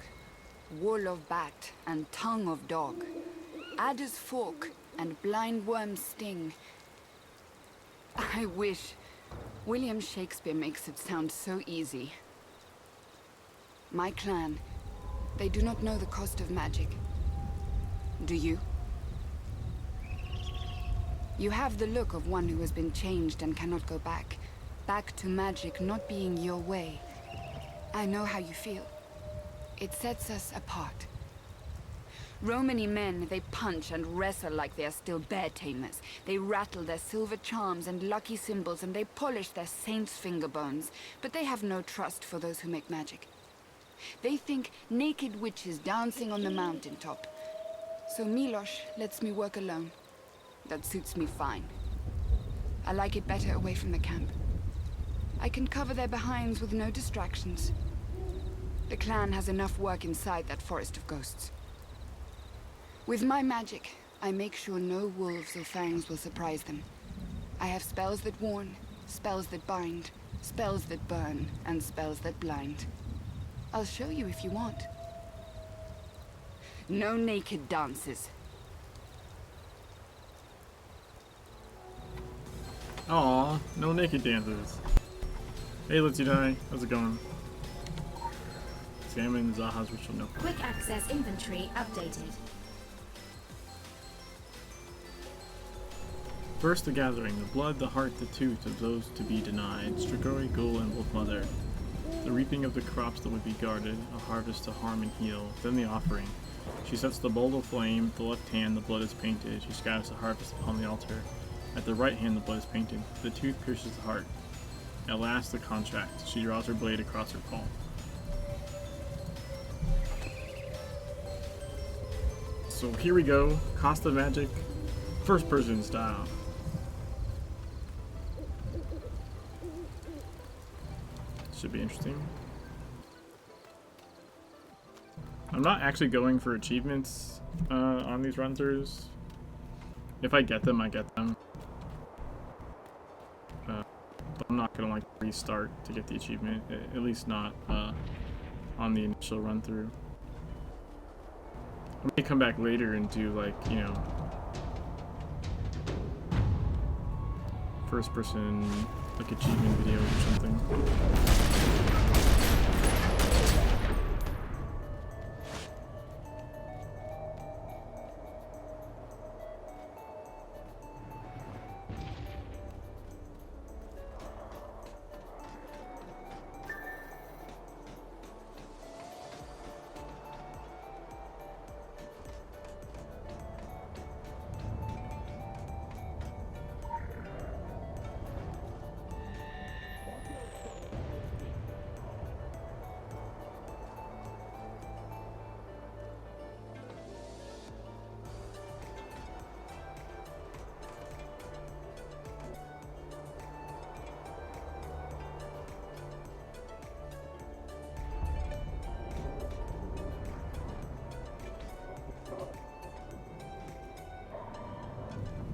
wool of bat and tongue of dog, adder's fork and blind worm's sting. I wish William Shakespeare makes it sound so easy. My clan, they do not know the cost of magic. Do you? You have the look of one who has been changed and cannot go back. Back to magic not being your way. I know how you feel. It sets us apart. Romany men, they punch and wrestle like they are still bear tamers. They rattle their silver charms and lucky symbols, and they polish their saints' finger bones. But they have no trust for those who make magic. They think naked witches dancing on the mountaintop. So Milos lets me work alone. That suits me fine. I like it better away from the camp. I can cover their behinds with no distractions. The clan has enough work inside that forest of ghosts. With my magic, I make sure no wolves or fangs will surprise them. I have spells that warn, spells that bind, spells that burn, and spells that blind. I'll show you if you want. No naked dances. Aw, no naked dances. Hey, Let's You Die. How's it going? Examine Zaha's ritual note. Quick access inventory updated. First the gathering, the blood, the heart, the tooth of those to be denied, Strigoi, Ghoul, and Wolf Mother. The reaping of the crops that would be guarded, a harvest to harm and heal, then the offering. She sets the bowl aflame, the left hand the blood is painted, she scatters the harvest upon the altar. At the right hand the blood is painted, the tooth pierces the heart. At last the contract, she draws her blade across her palm. So here we go, Cost of Magic, first person style. Should be interesting. I'm not actually going for achievements on these run-throughs. If I get them, I get them. But I'm not gonna like restart to get the achievement, at least not on the initial run-through. I may come back later and do like, you know, first person like achievement videos or something.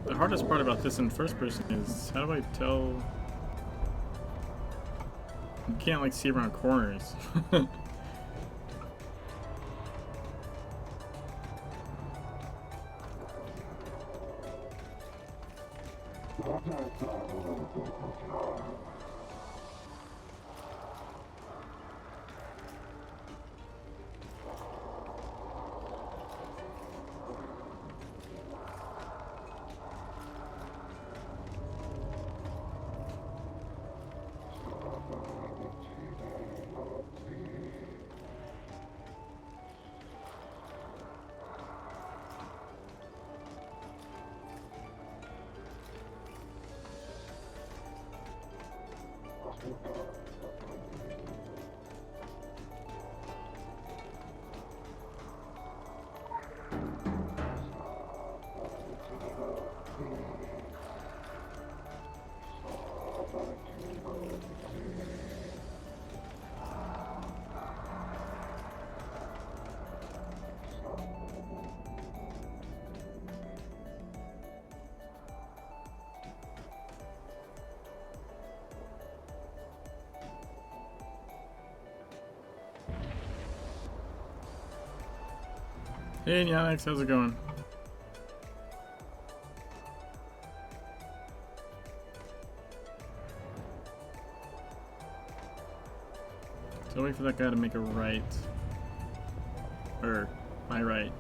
The hardest part about this in first person is, how do I tell? You can't like see around corners. Hey, Yannick, how's it going? So wait for that guy to make a right. Or, my right.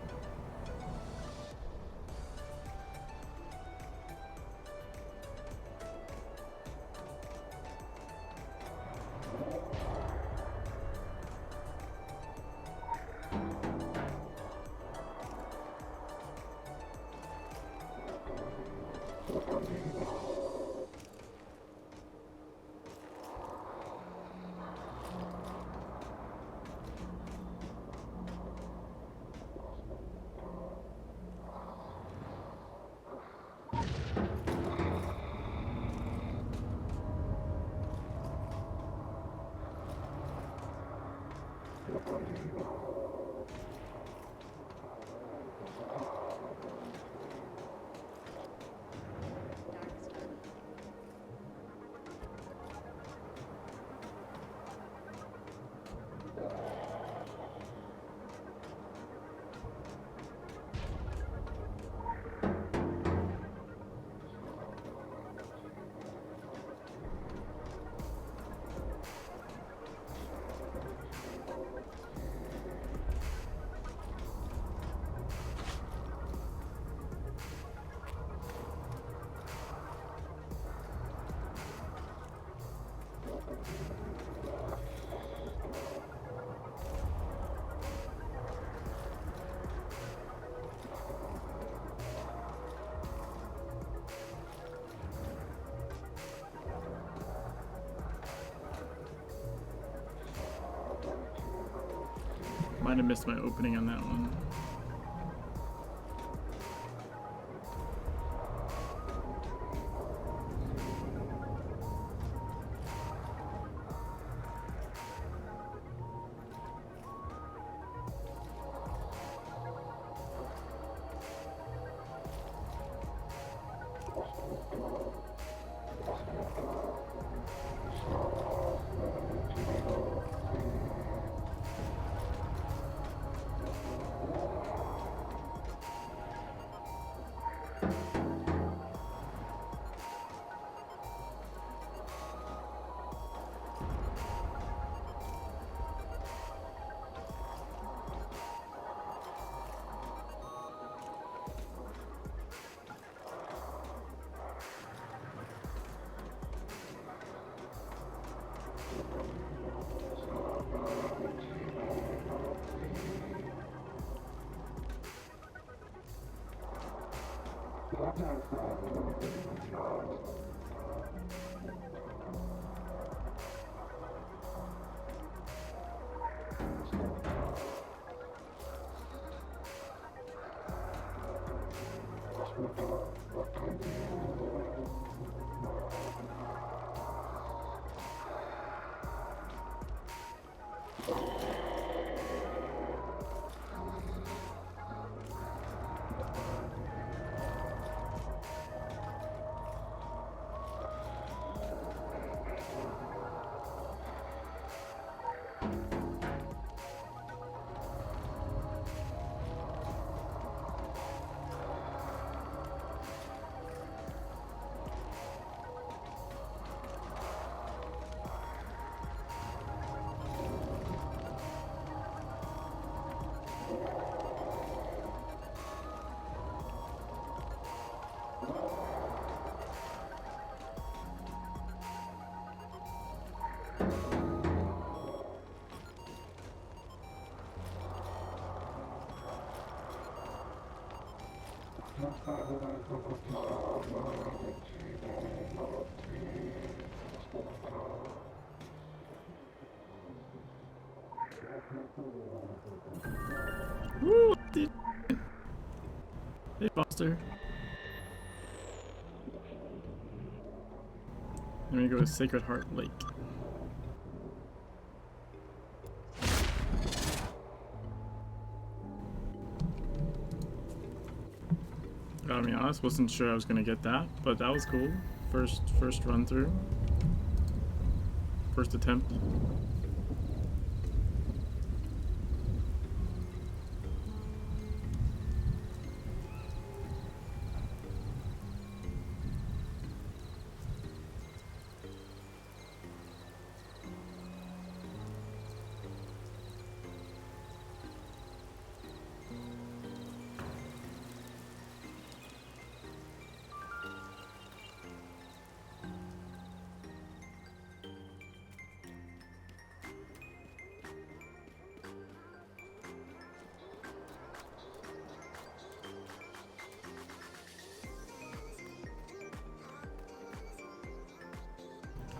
Might have missed my opening on that one. Woo! Hey, Foster. Then we go to Sacred Heart Lake. Gotta be honest, wasn't sure I was gonna get that, but that was cool. First run through. First attempt.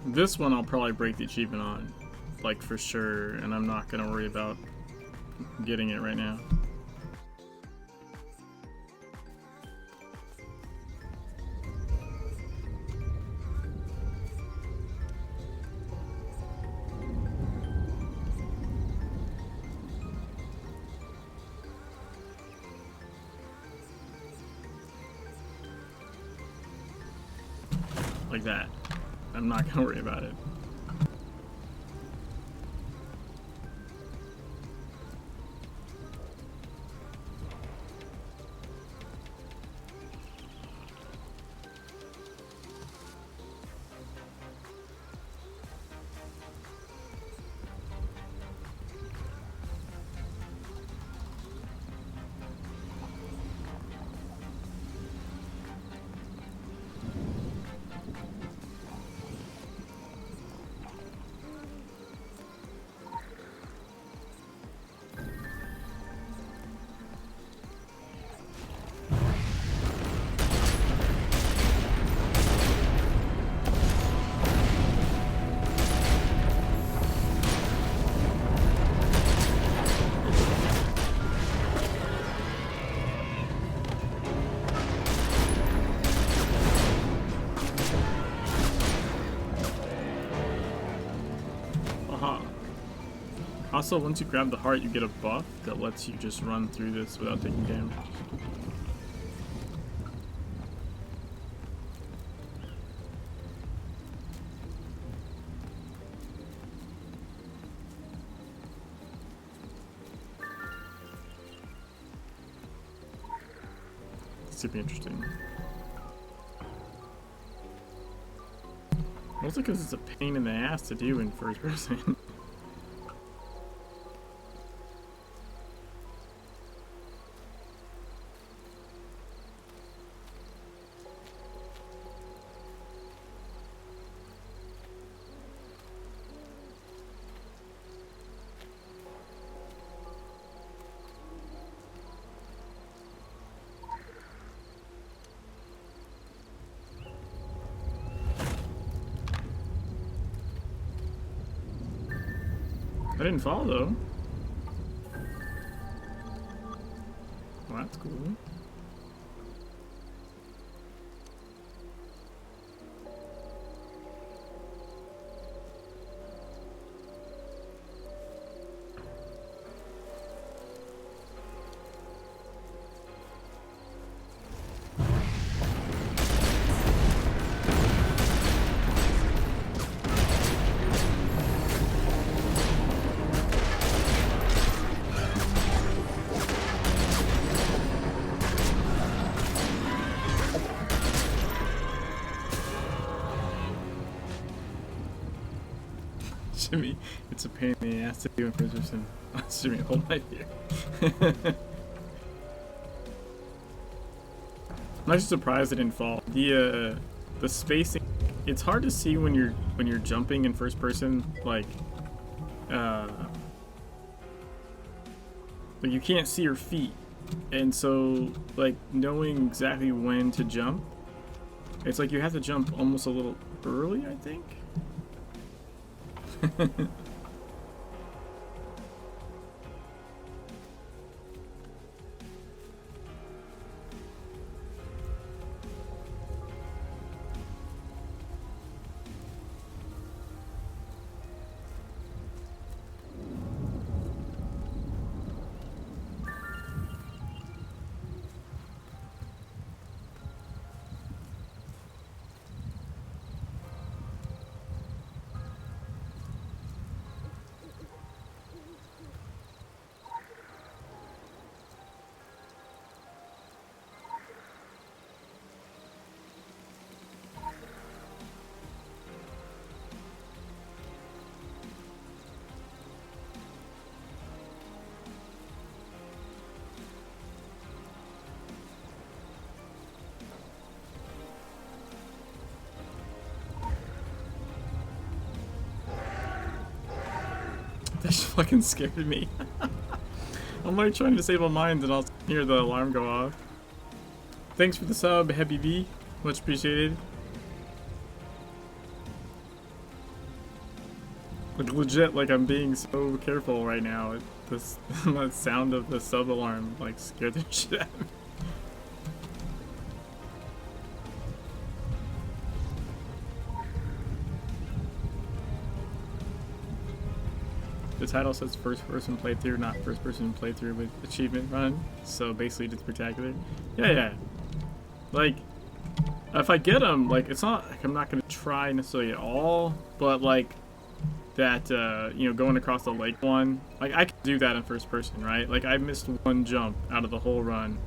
This one I'll probably break the achievement on, like for sure, and I'm not gonna worry about getting it right now. Like that. I'm not gonna worry about it. Also, once you grab the heart, you get a buff that lets you just run through this without taking damage. Super interesting. Mostly because it's a pain in the ass to do in first person. I didn't fall though. Well, that's cool. Jimmy, it's a pain in the ass to do in first person. Jimmy, hold my beer. I'm actually surprised I didn't fall. The spacing, it's hard to see when you're jumping in first person, like you can't see your feet, and so like knowing exactly when to jump, it's like you have to jump almost a little early, I think. That just fucking scared me. I'm like trying to disable mines and I'll hear the alarm go off. Thanks for the sub, Happy V. Much appreciated. Like legit, like I'm being so careful right now. This the sound of the sub alarm like scared the shit out of me. The title says first person playthrough, not first person playthrough with achievement run. So basically just spectacular. Yeah. Like, if I get them, like, it's not like I'm not gonna try necessarily at all, but like that, you know, going across the lake one, like I can do that in first person, right? Like I missed one jump out of the whole run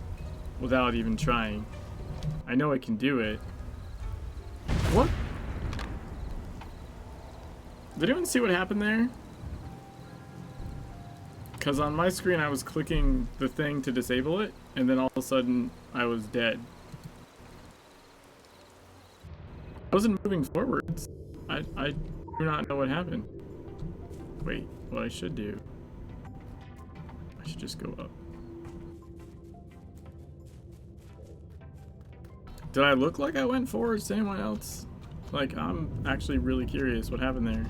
without even trying. I know I can do it. What? Did anyone see what happened there? Because on my screen I was clicking the thing to disable it, and then all of a sudden I was dead. I wasn't moving forwards. I do not know what happened. Wait, what I should do, I should just go up. Did I look like I went forwards to anyone else? Like, I'm actually really curious what happened there.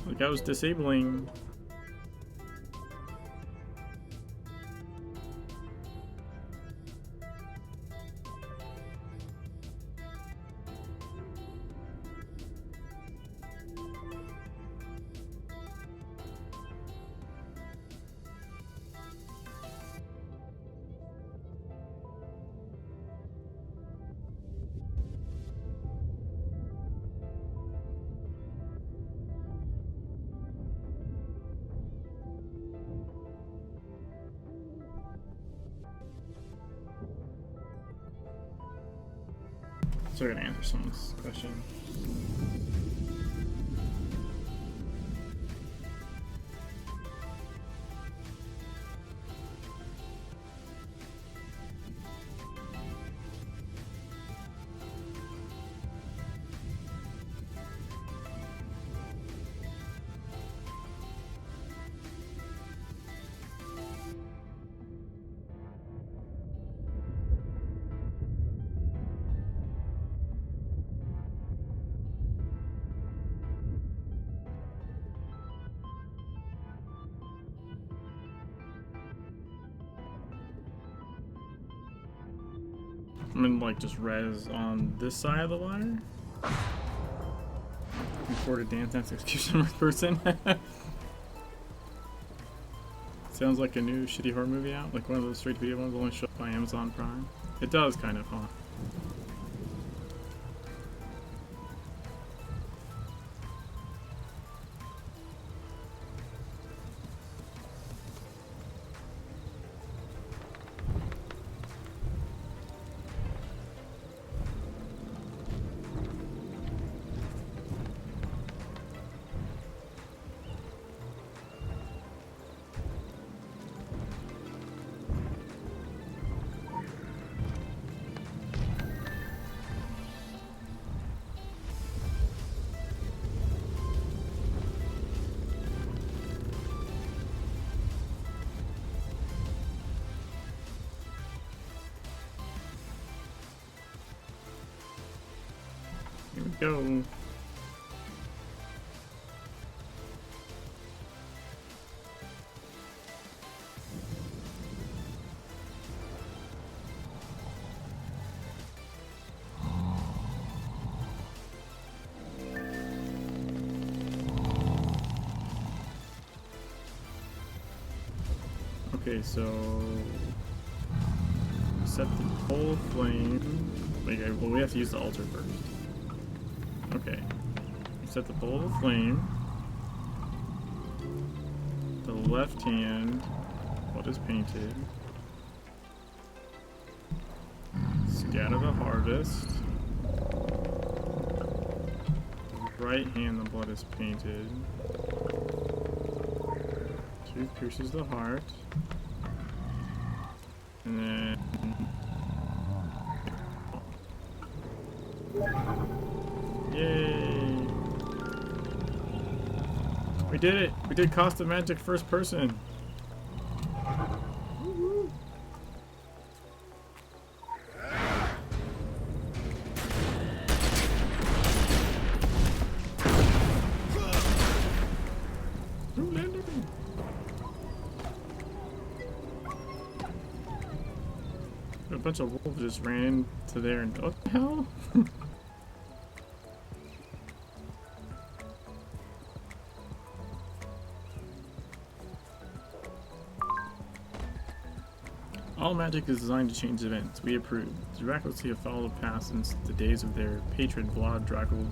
Like I was disabling. So I gotta answer someone's question. I'm gonna like just res on this side of the ladder. Recorded dance that's execution with person. Sounds like a new shitty horror movie out, like one of those straight video ones only show up by Amazon Prime. It does kind of, huh? Here we go. Okay, so set the pole flame. Okay, well we have to use the altar first. Okay, set the pole to flame. The left hand, what is painted? Scatter the harvest. The right hand, the blood is painted. Tooth pierces the heart. And then... Yay! We did it! We did Cost of Magic first person! A bunch of wolves just ran into there and what the hell? All magic is designed to change events. We approve. The Draculacy have followed a path since the days of their patron Vlad Dracul,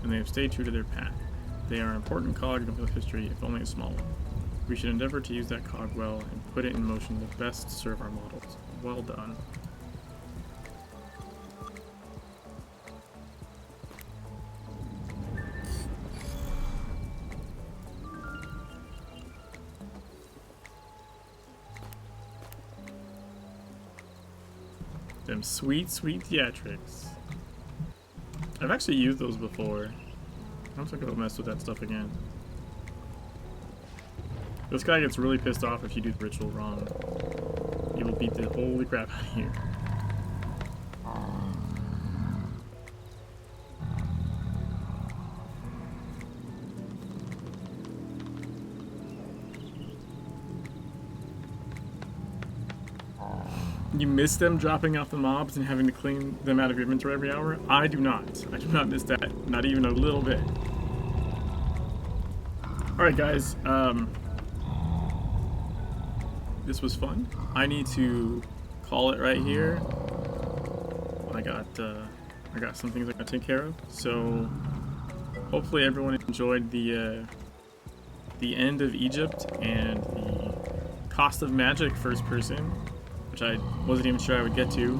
and they have stayed true to their path. They are an important cog of history, if only a small one. We should endeavor to use that cog well and put it in motion to best serve our models. Well done. Them sweet, sweet theatrics. I've actually used those before. I'm just gonna go mess with that stuff again. This guy gets really pissed off if you do the ritual wrong. He will beat the holy crap out of you. You miss them dropping off the mobs and having to clean them out of your inventory every hour? I do not. I do not miss that. Not even a little bit. Alright guys, this was fun. I need to call it right here. I got some things I gotta take care of. So hopefully everyone enjoyed the end of Egypt and the cost of magic first person, which I wasn't even sure I would get to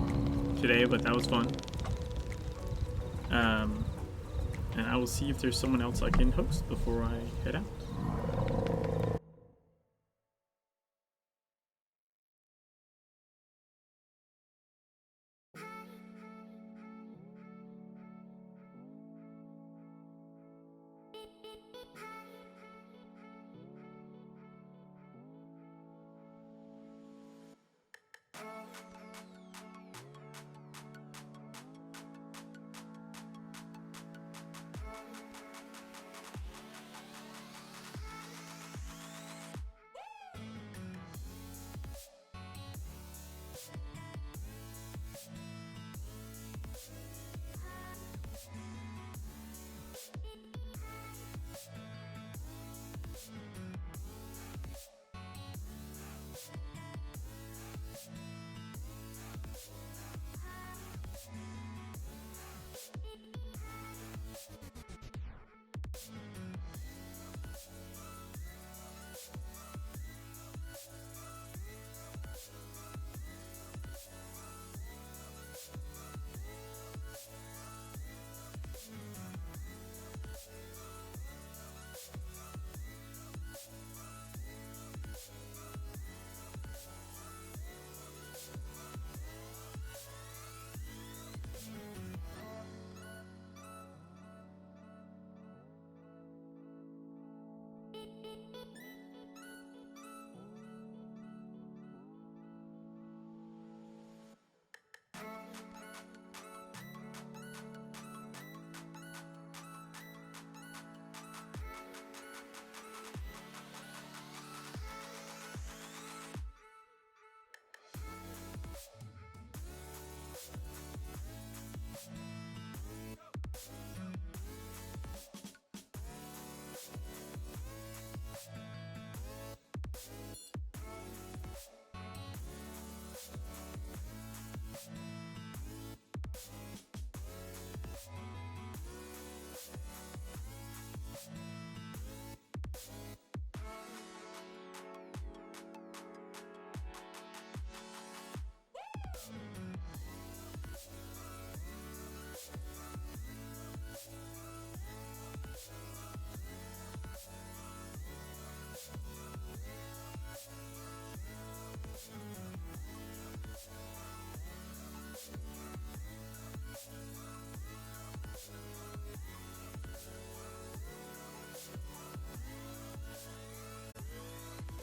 today, but that was fun. And I will see if there's someone else I can host before I head out.